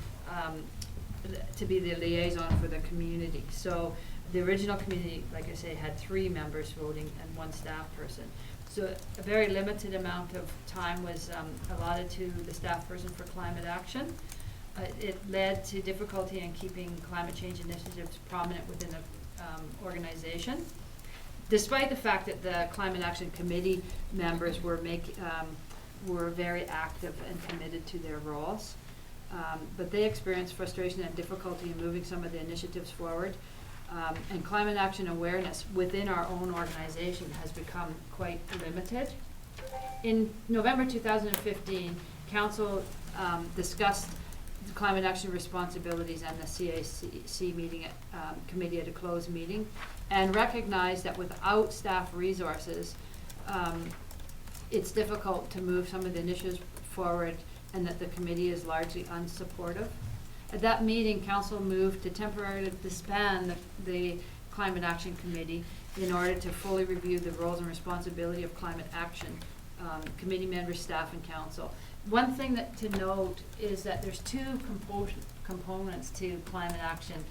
to be the liaison for the community. So The original committee, like I say, had 3 members voting and 1 staff person. So a very limited amount of time was allotted to the staff person for climate action. It led to difficulty in keeping climate change initiatives prominent within the organization. Despite the fact that the Climate Action Committee members were very active and committed to their roles. But they experienced frustration and difficulty in moving some of the initiatives forward. And climate action awareness within our own organization has become quite limited. In November 2015, Council discussed the climate action responsibilities and the CAC meeting committee at a closed meeting, and recognized that without staff resources, it's difficult to move some of the initiatives forward, and that the committee is largely unsupportive. At that meeting, Council moved to temporarily disband the Climate Action Committee in order to fully review the roles and responsibility of climate action committee members, staff, and Council. One thing that to note is that there's 2 components to climate action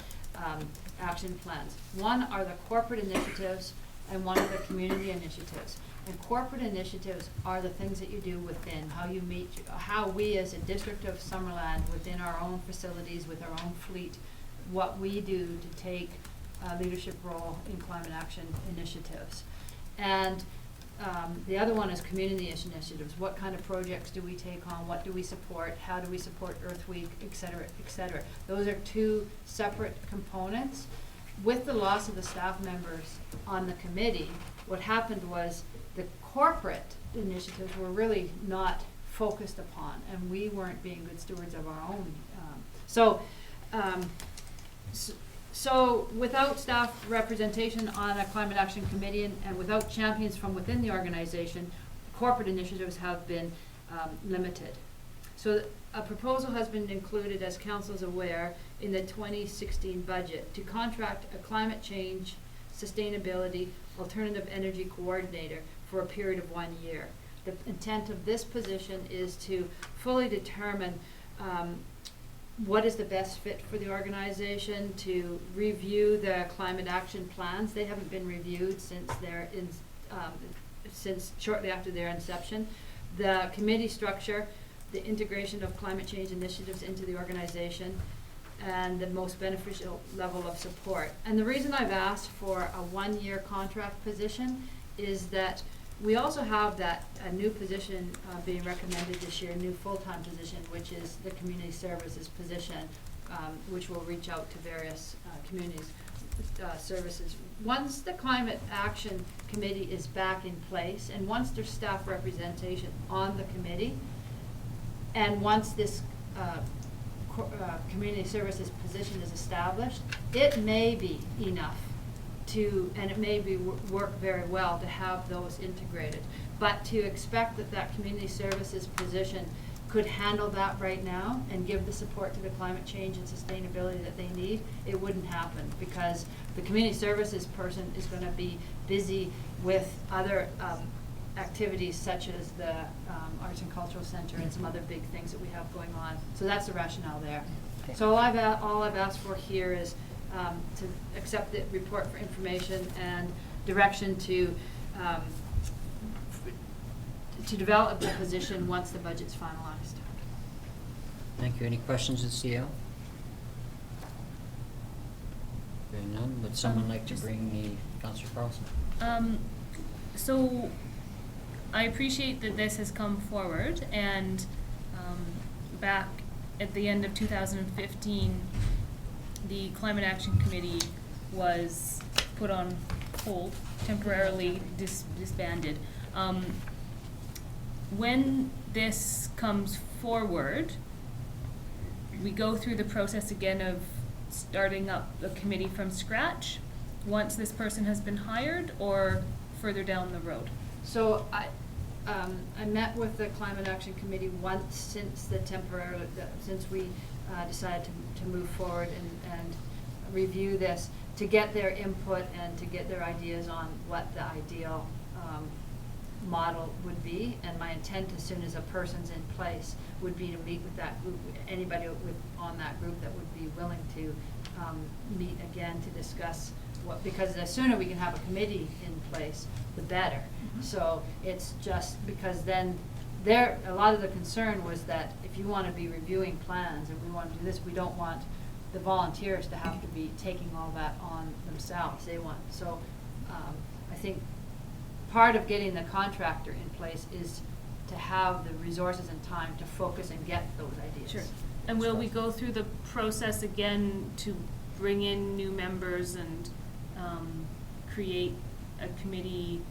action plans. One are the corporate initiatives, and one are the community initiatives. And corporate initiatives are the things that you do within, how you meet, how we as a district of Summerland, within our own facilities, with our own fleet, what we do to take a leadership role in climate action initiatives. And the other one is community initiatives. What kind of projects do we take on? What do we support? How do we support Earth Week, et cetera, et cetera? Those are 2 separate components. With the loss of the staff members on the committee, what happened was the corporate initiatives were really not focused upon, and we weren't being good stewards of our own. So without staff representation on a climate action committee and without champions from within the organization, corporate initiatives have been limited. So a proposal has been included, as Council is aware, in the 2016 budget to contract a climate change, sustainability, alternative energy coordinator for a period of 1 year. The intent of this position is to fully determine what is the best fit for the organization, to review the climate action plans. They haven't been reviewed since since shortly after their inception. The committee structure, the integration of climate change initiatives into the organization, and the most beneficial level of support. And the reason I've asked for a 1-year contract position is that we also have a new position being recommended this year, a new full-time position, which is the community services position, which will reach out to various communities services. Once the Climate Action Committee is back in place, and once there's staff representation on the committee, and once this community services position is established, it may be enough and it may be work very well to have those integrated. But to expect that community services position could handle that right now and give the support to the climate change and sustainability that they need, it wouldn't happen, because the community services person is going to be busy with other activities such as the Arts and Cultural Center and some other big things that we have going on. So that's the rationale there. Okay. So all I've asked for here is to accept the report for information and direction to develop the position once the budget's finalized. Thank you. Any questions of CL? Hearing none, would someone like to bring the Councillor Carlson? So I appreciate that this has come forward, and back at the end of 2015, the Climate Action Committee was put on hold, temporarily disbanded. When this comes forward, we go through the process again of starting up a committee from scratch once this person has been hired, or further down the road? So I met with the Climate Action Committee once since since we decided to move forward and review this, to get their input and to get their ideas on what the ideal model would be. And my intent, as soon as a person's in place, would be to meet with that group, anybody on that group that would be willing to meet again to discuss because the sooner we can have a committee in place, the better. So it's just because then a lot of the concern was that if you want to be reviewing plans and we want to do this, we don't want the volunteers to have to be taking all that on themselves. They want, so I think part of getting the contractor in place is to have the resources and time to focus and get those ideas. Sure. And will we go through the process again to bring in new members and create a committee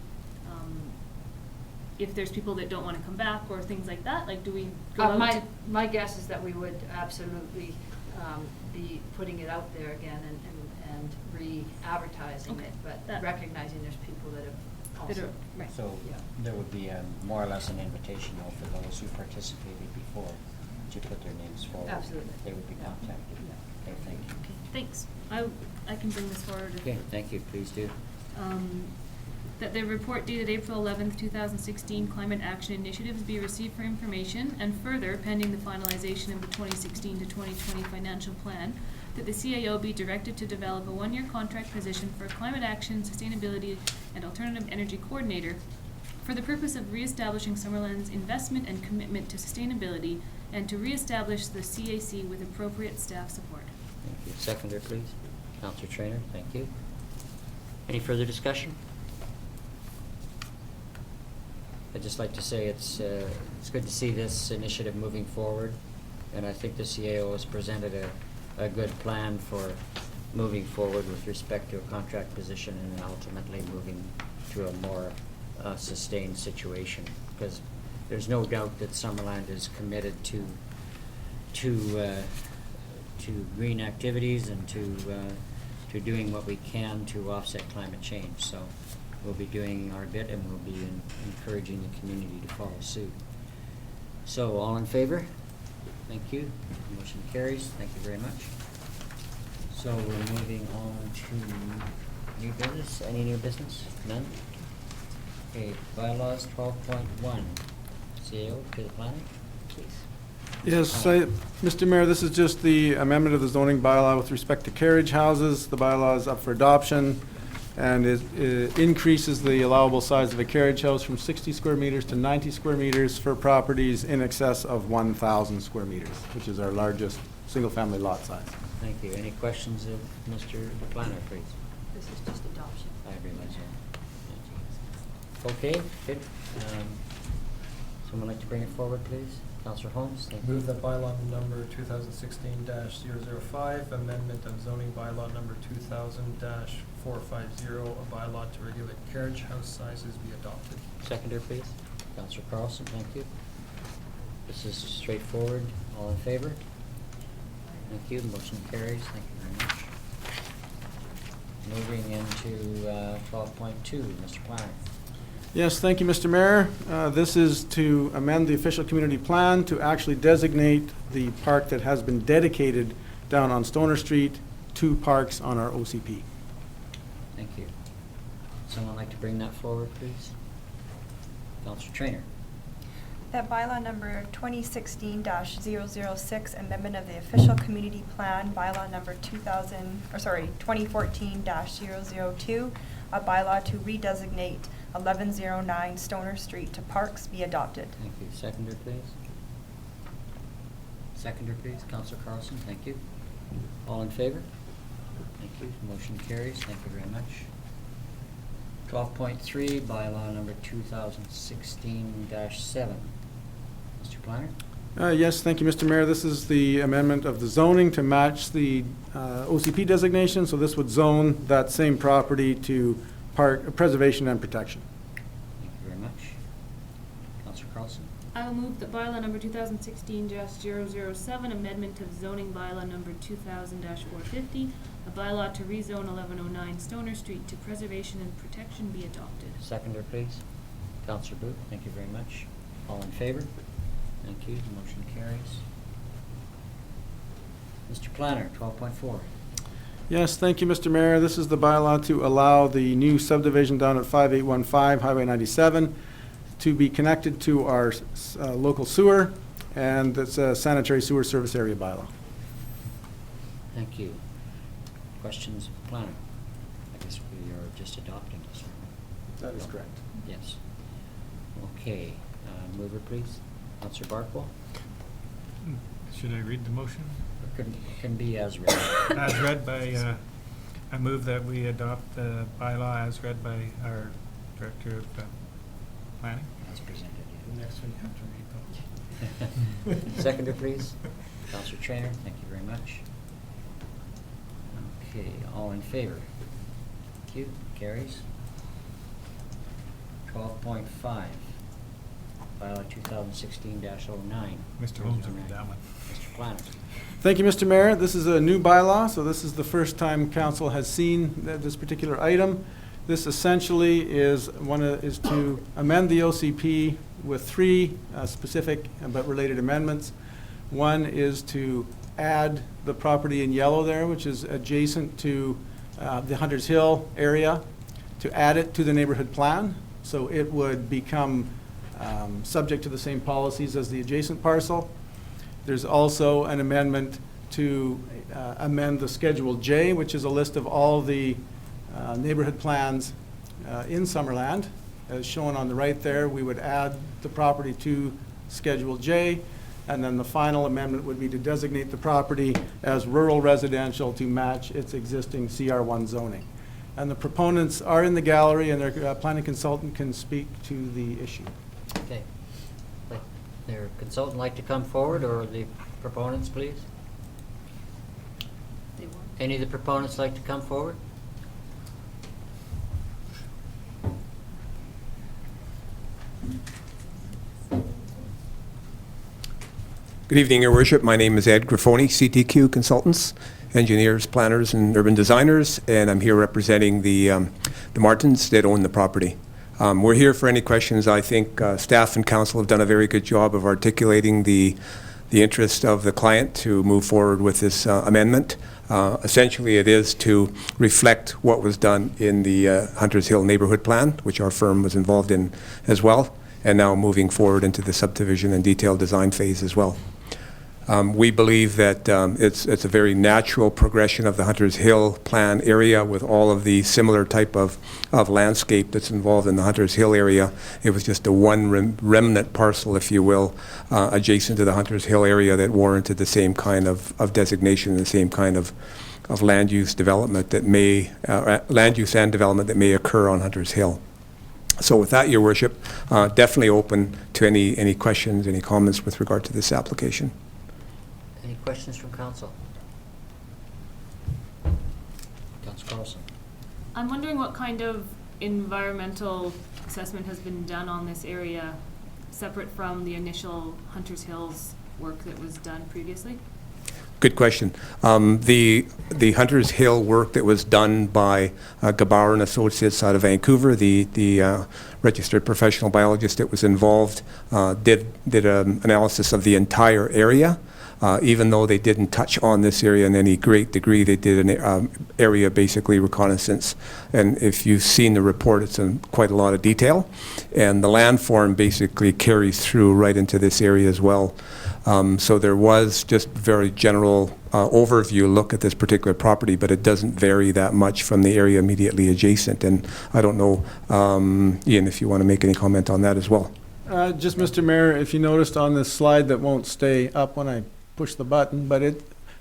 if there's people that don't want to come back or things like that? Like, do we go out to... My guess is that we would absolutely be putting it out there again and re-advertising it, but recognizing there's people that have also... Right. So Yeah. there would be more or less an invitation though for those who participated before to put their names forward. Absolutely. They would be contacted. Yeah. Okay, thank you. Okay, thanks. I can bring this forward. Okay, thank you, please do. That the report dated April 11th, 2016 Climate Action Initiatives be received for information, and further, pending the finalization of the 2016 to 2020 financial plan, that the CAO be directed to develop a one-year contract position for climate action, sustainability, and alternative energy coordinator for the purpose of reestablishing Summerland's investment and commitment to sustainability, and to reestablish the CAC with appropriate staff support. Thank you. Seconder, please. Councillor Trainer, thank you. Any further discussion? I'd just like to say it's good to see this initiative moving forward, and I think the CAO has presented a good plan for moving forward with respect to a contract position and ultimately moving to a more sustained situation, because there's no doubt that Summerland is committed to green activities and to doing what we can to offset climate change. So we'll be doing our bit, and we'll be encouraging the community to follow suit. So all in favor? Thank you. Motion carries. Thank you very much. So we're moving on to new business. Any new business? None? Okay, bylaws 12.1. CAO to the planning, please. Yes, Mr. Mayor, this is just the amendment of the zoning bylaw with respect to carriage houses. The bylaw is up for adoption, and it increases the allowable size of a carriage house from 60 square meters to 90 square meters for properties in excess of 1,000 square meters, which is our largest single-family lot size. Thank you. Any questions of Mr. Planner, please? This is just adoption. I realize that. Okay, good. Someone like to bring it forward, please? Councillor Holmes, thank you. Move that bylaw number 2016-005, amendment of zoning bylaw number 2000-450, a bylaw to regulate carriage house sizes be adopted. Seconder, please. Councillor Carlson, thank you. This is straightforward. All in favor? Thank you. Motion carries. Thank you very much. Moving into 12.2, Mr. Planner. Yes, thank you, Mr. Mayor. This is to amend the official community plan to actually designate the park that has been dedicated down on Stoner Street, 2 parks on our OCP. Thank you. Someone like to bring that forward, please? Councillor Trainer. That bylaw number 2016-006, amendment of the official community plan, bylaw number 2014-002, a bylaw to redesignate 1109 Stoner Street to parks be adopted. Thank you. Seconder, please. Seconder, please. Councillor Carlson, thank you. All in favor? Thank you. Motion carries. Thank you very much. 12.3, bylaw number 2016-7. Mr. Planner? Yes, thank you, Mr. Mayor. This is the amendment of the zoning to match the OCP designation, so this would zone that same property to park preservation and protection. Thank you very much. Councillor Carlson? I will move that bylaw number 2016-007, amendment of zoning bylaw number 2000-450, a bylaw to rezone 1109 Stoner Street to preservation and protection be adopted. Seconder, please. Councillor Booth, thank you very much. All in favor? Thank you. Motion carries. Mr. Planner, 12.4. Yes, thank you, Mr. Mayor. This is the bylaw to allow the new subdivision down at 5815 Highway 97 to be connected to our local sewer, and it's a sanitary sewer service area bylaw. Thank you. Questions of the planner? Like I just adopting this. That is correct. Yes. Okay, mover please. Councillor Barkwell? Should I read the motion? It can be as read. As read by, I move that we adopt the bylaw as read by our Director of Planning. As presented. The next one you have to read though. Seconder, please. Councillor Trainer, thank you very much. Okay, all in favor? Thank you. Carries. 12.5, bylaw 2016-09. Mr. Holmes will read that one. Mr. Planner. Thank you, Mr. Mayor. This is a new bylaw, so this is the first time council has seen this particular item. This essentially is to amend the OCP with three specific but related amendments. One is to add the property in yellow there, which is adjacent to the Hunters Hill area, to add it to the neighborhood plan. So it would become subject to the same policies as the adjacent parcel. There's also an amendment to amend the Schedule J, which is a list of all the neighborhood plans in Summerland. As shown on the right there, we would add the property to Schedule J, and then the final amendment would be to designate the property as rural residential to match its existing CR1 zoning. And the proponents are in the gallery, and their planning consultant can speak to the issue. Okay. Would their consultant like to come forward, or the proponents, please? Any of the proponents like to come forward? Good evening, Your Worship. My name is Ed Grifoni, CTQ Consultants, engineers, planners, and urban designers, and I'm here representing the Martins that own the property. We're here for any questions. I think staff and council have done a very good job of articulating the interest of the client to move forward with this amendment. Essentially, it is to reflect what was done in the Hunters Hill neighborhood plan, which our firm was involved in as well, and now moving forward into the subdivision and detailed design phase as well. We believe that it's a very natural progression of the Hunters Hill plan area with all of the similar type of landscape that's involved in the Hunters Hill area. It was just a one remnant parcel, if you will, adjacent to the Hunters Hill area that warranted the same kind of designation, the same kind of land use development that may, land use and development that may occur on Hunters Hill. So with that, Your Worship, definitely open to any questions, any comments with regard to this application. Any questions from council? Councilor Carlson. I'm wondering what kind of environmental assessment has been done on this area, separate from the initial Hunters Hills work that was done previously? Good question. The Hunters Hill work that was done by Gabauer and Associates out of Vancouver, the registered professional biologist that was involved, did an analysis of the entire area. Even though they didn't touch on this area in any great degree, they did an area basically reconnaissance. And if you've seen the report, it's in quite a lot of detail. And the landform basically carries through right into this area as well. So there was just very general overview look at this particular property, but it doesn't vary that much from the area immediately adjacent. And I don't know, Ian, if you want to make any comment on that as well. Just, Mr. Mayor, if you noticed on this slide that won't stay up when I push the button, but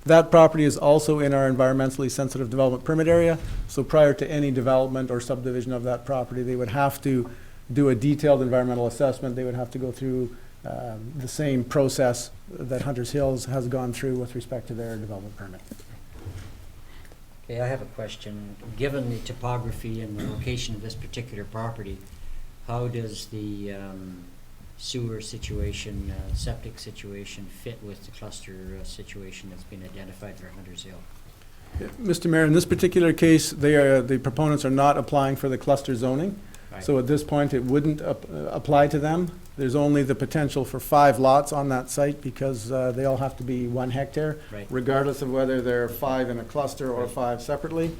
that property is also in our environmentally sensitive development permit area. So prior to any development or subdivision of that property, they would have to do a detailed environmental assessment. They would have to go through the same process that Hunters Hills has gone through with respect to their development permit. Okay, I have a question. Given the topography and the location of this particular property, how does the sewer situation, septic situation fit with the cluster situation that's been identified for Hunters Hill? Mr. Mayor, in this particular case, the proponents are not applying for the cluster zoning. Right. So at this point, it wouldn't apply to them. There's only the potential for 5 lots on that site because they all have to be 1 hectare, right, regardless of whether they're 5 in a cluster or 5 separately.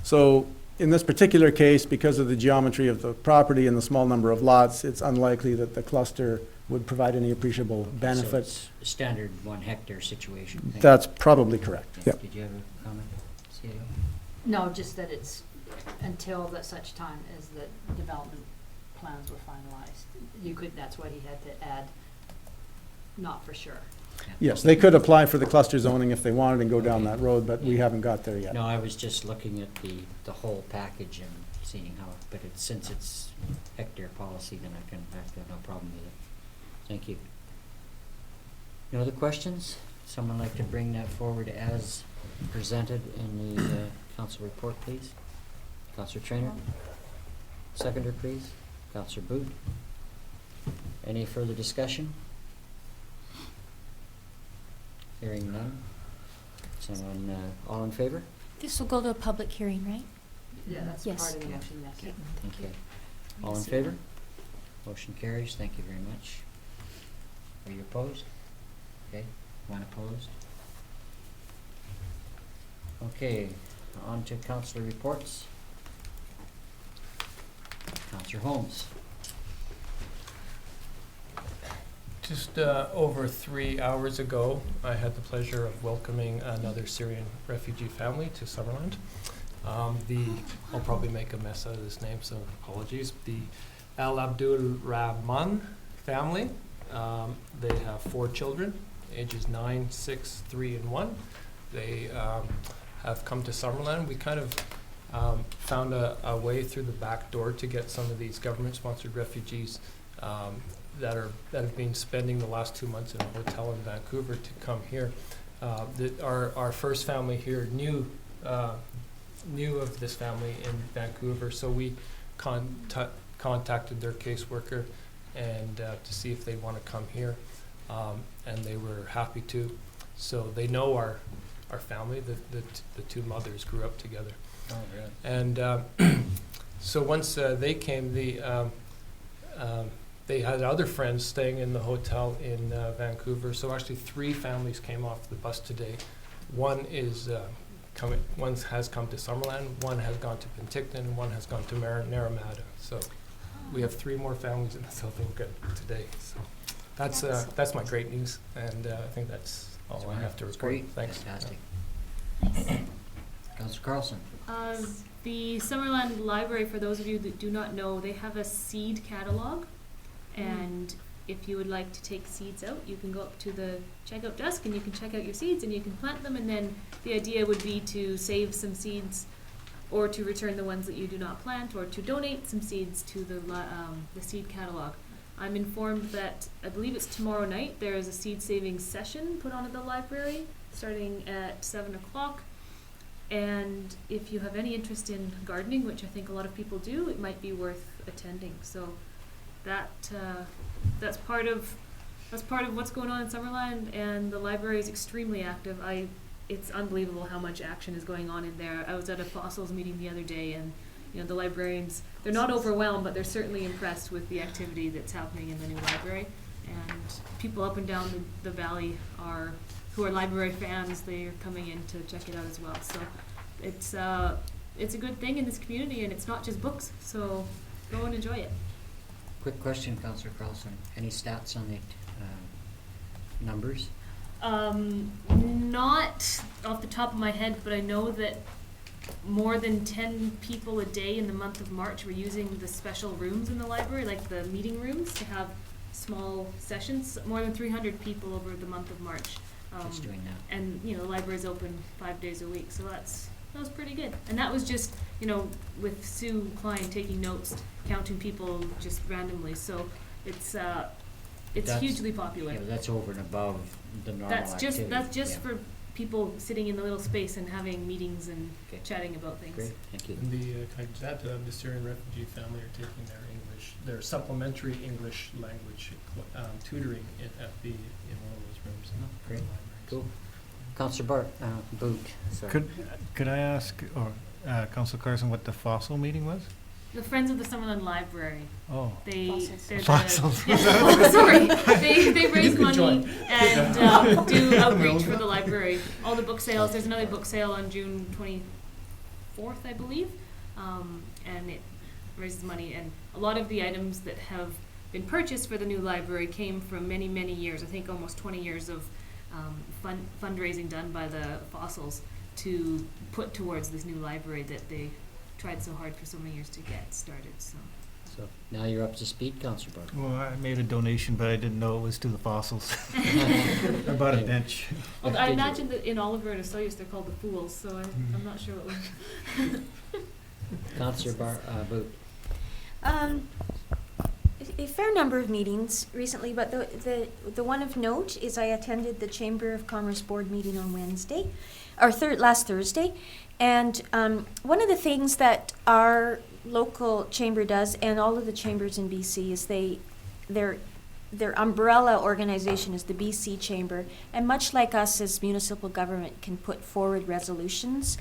So in this particular case, because of the geometry of the property and the small number of lots, it's unlikely that the cluster would provide any appreciable benefit. So it's a standard 1 hectare situation. That's probably correct. Yep. Did you have a comment, CAO? No, just that until that such time as the development plans were finalized. You could, that's what he had to add, not for sure. Yes, they could apply for the cluster zoning if they wanted and go down that road, but we haven't got there yet. No, I was just looking at the whole package and seeing how, but since it's hectare policy, then I have no problem with it. Thank you. No other questions? Someone like to bring that forward as presented in the council report, please? Councillor Traynor? Seconder, please? Councillor Booth? Any further discussion? Hearing none. Someone, all in favor? This will go to a public hearing, right? Yeah, that's Yes. part of the motion, yes. Okay. Thank you. All in favor? Motion carries. Thank you very much. Are you opposed? Okay, one opposed. Okay, on to councillor reports. Councillor Holmes. Just over 3 hours ago, I had the pleasure of welcoming another Syrian refugee family to Summerland. I'll probably make a mess out of this name, so apologies. The Al Abdul Rahman family. They have 4 children, ages 9, 6, 3, and 1. They have come to Summerland. We kind of found a way through the back door to get some of these government-sponsored refugees that have been spending the last 2 months in a hotel in Vancouver to come here. Our first family here knew of this family in Vancouver, so we contacted their caseworker and to see if they want to come here, and they were happy to. So they know our family. The 2 mothers grew up together. Oh, really? And so once they came, they had other friends staying in the hotel in Vancouver. So actually 3 families came off the bus today. One is one has come to Summerland, one has gone to Penticton, and one has gone to Naramata. So we have 3 more families in the South Inca today. So that's my great news, and I think that's all I have to report. Great. Thanks. Fantastic. Councillor Carlson. The Summerland Library, for those of you that do not know, they have a seed catalog, and if you would like to take seeds out, you can go up to the checkout desk and you can check out your seeds and you can plant them, and then the idea would be to save some seeds or to return the ones that you do not plant, or to donate some seeds to the seed catalog. I'm informed that, I believe it's tomorrow night, there is a seed saving session put on at the library starting at 7 o'clock. And if you have any interest in gardening, which I think a lot of people do, it might be worth attending. So that's part of what's going on in Summerland, and the library is extremely active. It's unbelievable how much action is going on in there. I was at a fossils meeting the other day, and the librarians, they're not overwhelmed, but they're certainly impressed with the activity that's happening in the new library. And people up and down the valley who are library fans, they're coming in to check it out as well. So it's a good thing in this community, and it's not just books, so go and enjoy it. Quick question, Councillor Carlson. Any stats on the numbers? Not off the top of my head, but I know that more than 10 people a day in the month of March were using the special rooms in the library, like the meeting rooms, to have small sessions. More than 300 people over the month of March. Just doing that. And the library's open 5 days a week, so that was pretty good. And that was just with Sue Klein taking notes, counting people just randomly. So it's hugely popular. Yeah, that's over and above the normal activity. That's just for people sitting in the little space and having meetings and chatting about things. Great, thank you. And can I just add to that, the Syrian refugee family are taking their supplementary English language tutoring in one of those rooms. Great, cool. Councillor Boot. Sorry. Could I ask, Councillor Carson, what the fossil meeting was? The Friends of the Summerland Library. Oh. Fossils. Sorry. They raise money and do outreach for the library. All the book sales. There's another book sale on June 24th, I believe, and it raises money. And a lot of the items that have been purchased for the new library came from many, many years. I think almost 20 years of fundraising done by the fossils to put towards this new library that they tried so hard for so many years to get started, so. So now you're up to speed, Councillor Barker. Well, I made a donation, but I didn't know it was to the fossils. I bought a bench. Well, I imagine that in Oliver and Osoyoos they're called the Fools, so I'm not sure what we. Councillor Boot. A fair number of meetings recently, but the one of note is I attended the Chamber of Commerce Board meeting on Wednesday, or last Thursday, and one of the things that our local chamber does, and all of the chambers in BC, is their umbrella organization is the BC Chamber, and much like us as municipal government can put forward resolutions,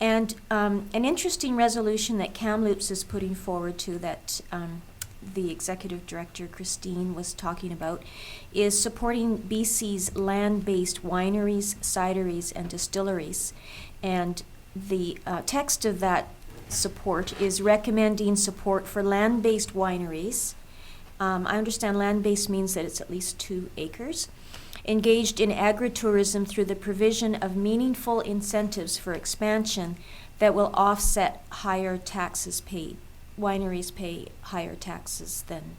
and an interesting resolution that Kamloops is putting forward to that the executive director, Christine, was talking about, is supporting BC's land-based wineries, cideries, and distilleries. And the text of that support is recommending support for land-based wineries. I understand land-based means that it's at least 2 acres, engaged in agritourism through the provision of meaningful incentives for expansion that will offset higher taxes paid. Wineries pay higher taxes than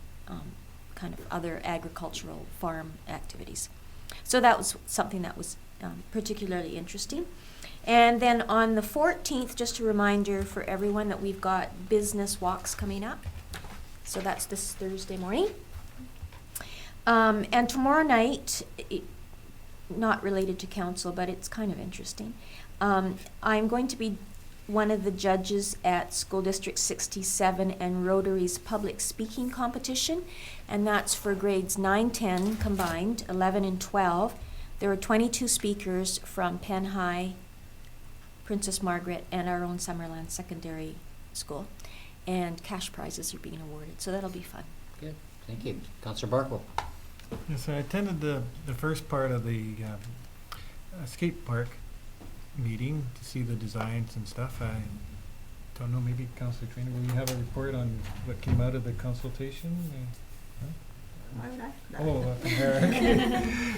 kind of other agricultural farm activities. So that was something that was particularly interesting. And then on the 14th, just a reminder for everyone that we've got business walks coming up. So that's this Thursday morning. And tomorrow night, not related to council, but it's kind of interesting. I'm going to be one of the judges at School District 67 and Rotary's public speaking competition, and that's for grades 9, 10 combined, 11 and 12. There are 22 speakers from Penn High, Princess Margaret, and our own Summerland Secondary School, and cash prizes are being awarded, so that'll be fun. Good, thank you. Councillor Barkle. Yes, I attended the first part of the skate park meeting to see the designs and stuff. I don't know, maybe Councillor Trainer, will you have a report on what came out of the consultation? Why would I? Oh, Eric.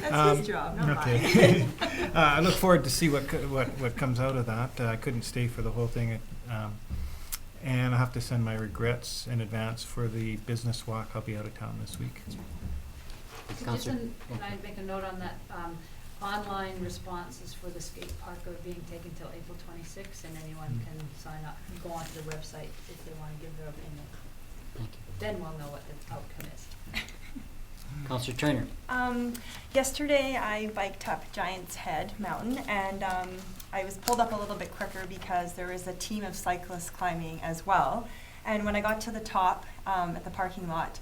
That's his job, not okay. mine. I look forward to see what comes out of that. I couldn't stay for the whole thing, and I have to send my regrets in advance for the business walk. I'll be out of town this week. Can I make a note on that? Online responses for the skate park are being taken till April 26th, and anyone can sign up and go onto the website if they want to give their opinion. Thank you. Then we'll know what the outcome is. Councillor Trainer. Yesterday I biked up Giant's Head Mountain, and I was pulled up a little bit quicker because there was a team of cyclists climbing as well. And when I got to the top at the parking lot,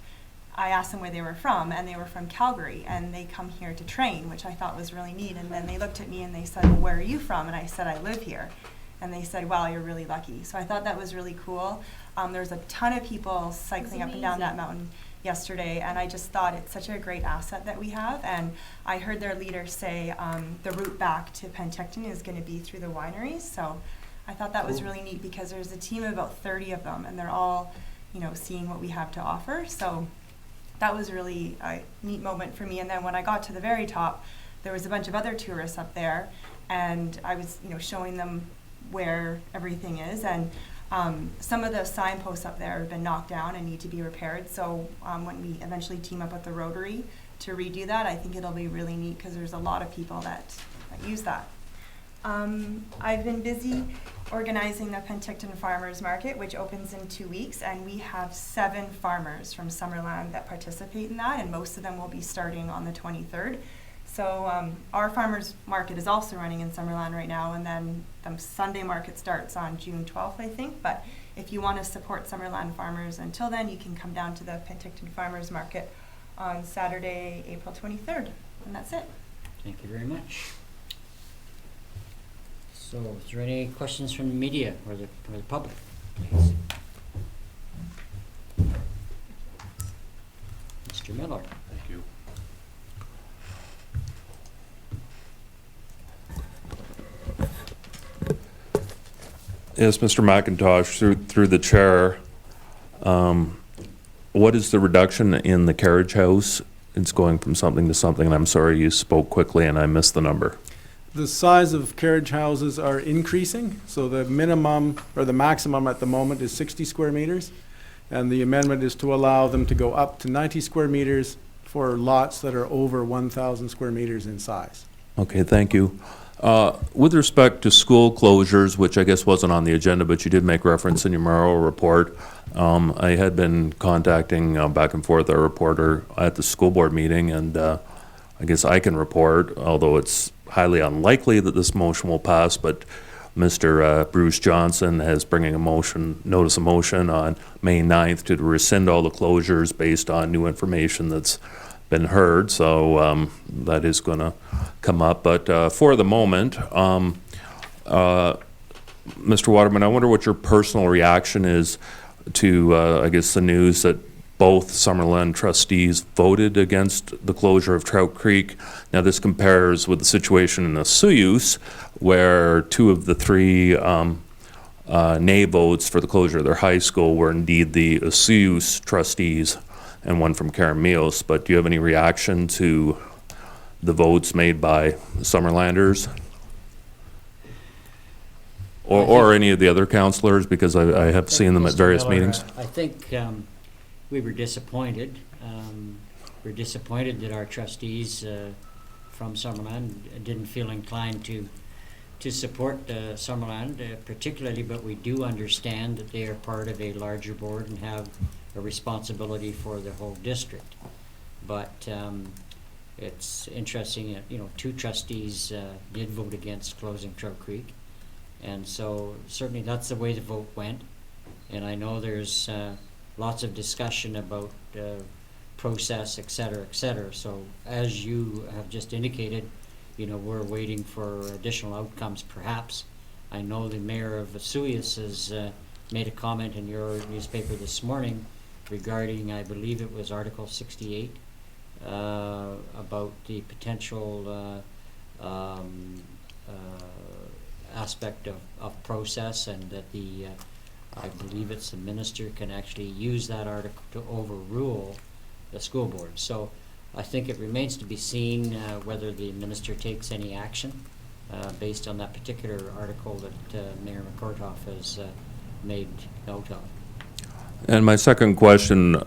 I asked them where they were from, and they were from Calgary, and they come here to train, which I thought was really neat. And then they looked at me and they said, well, where are you from? And I said, I live here. And they said, wow, you're really lucky. So I thought that was really cool. There's a ton of people cycling up and down that mountain yesterday, and I just thought it's such a great asset that we have. And I heard their leader say the route back to Penticton is going to be through the wineries. So I thought that was really neat because there's a team of about 30 of them, and they're all, seeing what we have to offer. So that was really a neat moment for me. And then when I got to the very top, there was a bunch of other tourists up there, and I was, showing them where everything is. And some of the signposts up there have been knocked down and need to be repaired. So when we eventually team up with the Rotary to redo that, I think it'll be really neat because there's a lot of people that use that. I've been busy organizing the Penticton Farmers Market, which opens in 2 weeks, and we have 7 farmers from Summerland that participate in that, and most of them will be starting on the 23rd. So our farmers market is also running in Summerland right now, and then the Sunday market starts on June 12th, I think. But if you want to support Summerland farmers until then, you can come down to the Penticton Farmers Market on Saturday, April 23rd, and that's it. Thank you very much. So, is there any questions from the media or the public, please? Mr. Miller. Thank you. Yes, Mr. McIntosh, through the chair, what is the reduction in the carriage house? It's going from something to something, and I'm sorry you spoke quickly and I missed the number. the size of carriage houses are increasing. So the minimum or the maximum at the moment is 60 square meters. And the amendment is to allow them to go up to 90 square meters for lots that are over 1,000 square meters in size. Okay, thank you. With respect to school closures, which I guess wasn't on the agenda, but you did make reference in your Morrow report, I had been contacting back and forth our reporter at the school board meeting, and I guess I can report, although it's highly unlikely that this motion will pass, but Mr. Bruce Johnson is bringing a notice of motion on May 9th to rescind all the closures based on new information that's been heard, so that is going to come up. But for the moment, Mr. Waterman, I wonder what your personal reaction is to, I guess, the news that both Summerland trustees voted against the closure of Trout Creek. Now, this compares with the situation in Osuyus, where 2 of the 3 nay votes for the closure of their high school were indeed the Osuyus trustees, and one from Karamios. But do you have any reaction to the votes made by Summerlanders? Or any of the other councillors, because I have seen them at various meetings? I think we were disappointed. We're disappointed that our trustees from Summerland didn't feel inclined to support Summerland particularly, but we do understand that they are part of a larger board and have a responsibility for the whole district. But it's interesting that 2 trustees did vote against closing Trout Creek, and so certainly that's the way the vote went. And I know there's lots of discussion about process, et cetera, so as you have just indicated, we're waiting for additional outcomes perhaps. I know the mayor of Osuyus has made a comment in your newspaper this morning regarding, I believe it was Article 68, about the potential aspect of process, and that I believe it's the minister can actually use that article to overrule the school board. So I think it remains to be seen whether the minister takes any action based on that particular article that Mayor McCortoff has made note of. And my second question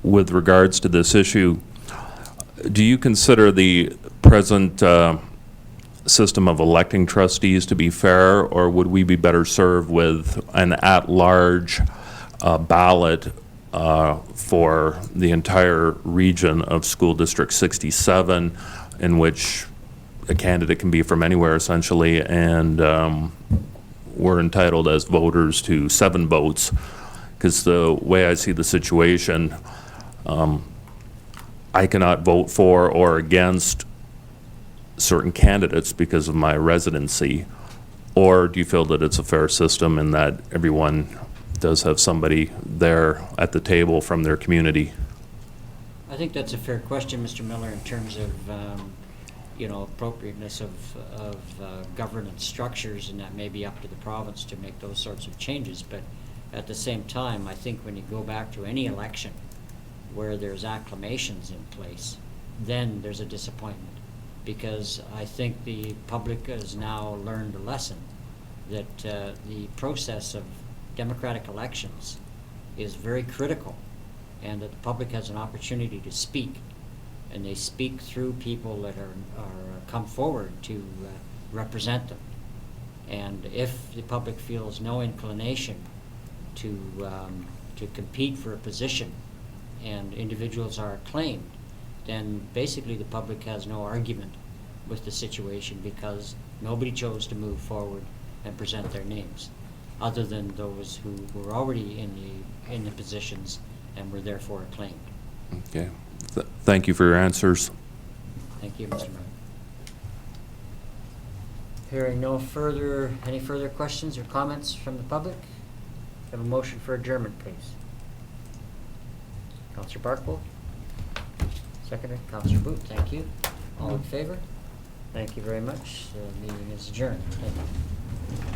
with regards to this issue, do you consider the present system of electing trustees to be fair, or would we be better served with an at-large ballot for the entire region of School District 67, in which a candidate can be from anywhere essentially, and we're entitled as voters to 7 votes? Because the way I see the situation, I cannot vote for or against certain candidates because of my residency. Or do you feel that it's a fair system in that everyone does have somebody there at the table from their community? I think that's a fair question, Mr. Miller, in terms of appropriateness of governance structures, and that may be up to the province to make those sorts of changes. But at the same time, I think when you go back to any election where there's acclamations in place, then there's a disappointment, because I think the public has now learned a lesson that the process of democratic elections is very critical, and that the public has an opportunity to speak, and they speak through people that are come forward to represent them. And if the public feels no inclination to compete for a position and individuals are acclaimed, then basically the public has no argument with the situation, because nobody chose to move forward and present their names, other than those who were already in the positions and were therefore acclaimed. Okay. Thank you for your answers. Thank you, Mr. Mayor. Hearing any further questions or comments from the public, have a motion for adjournment, please. Councillor Barkwood. Seconder, Councillor Booth. Thank you. All in favor? Thank you very much. The meeting is adjourned. Thank you.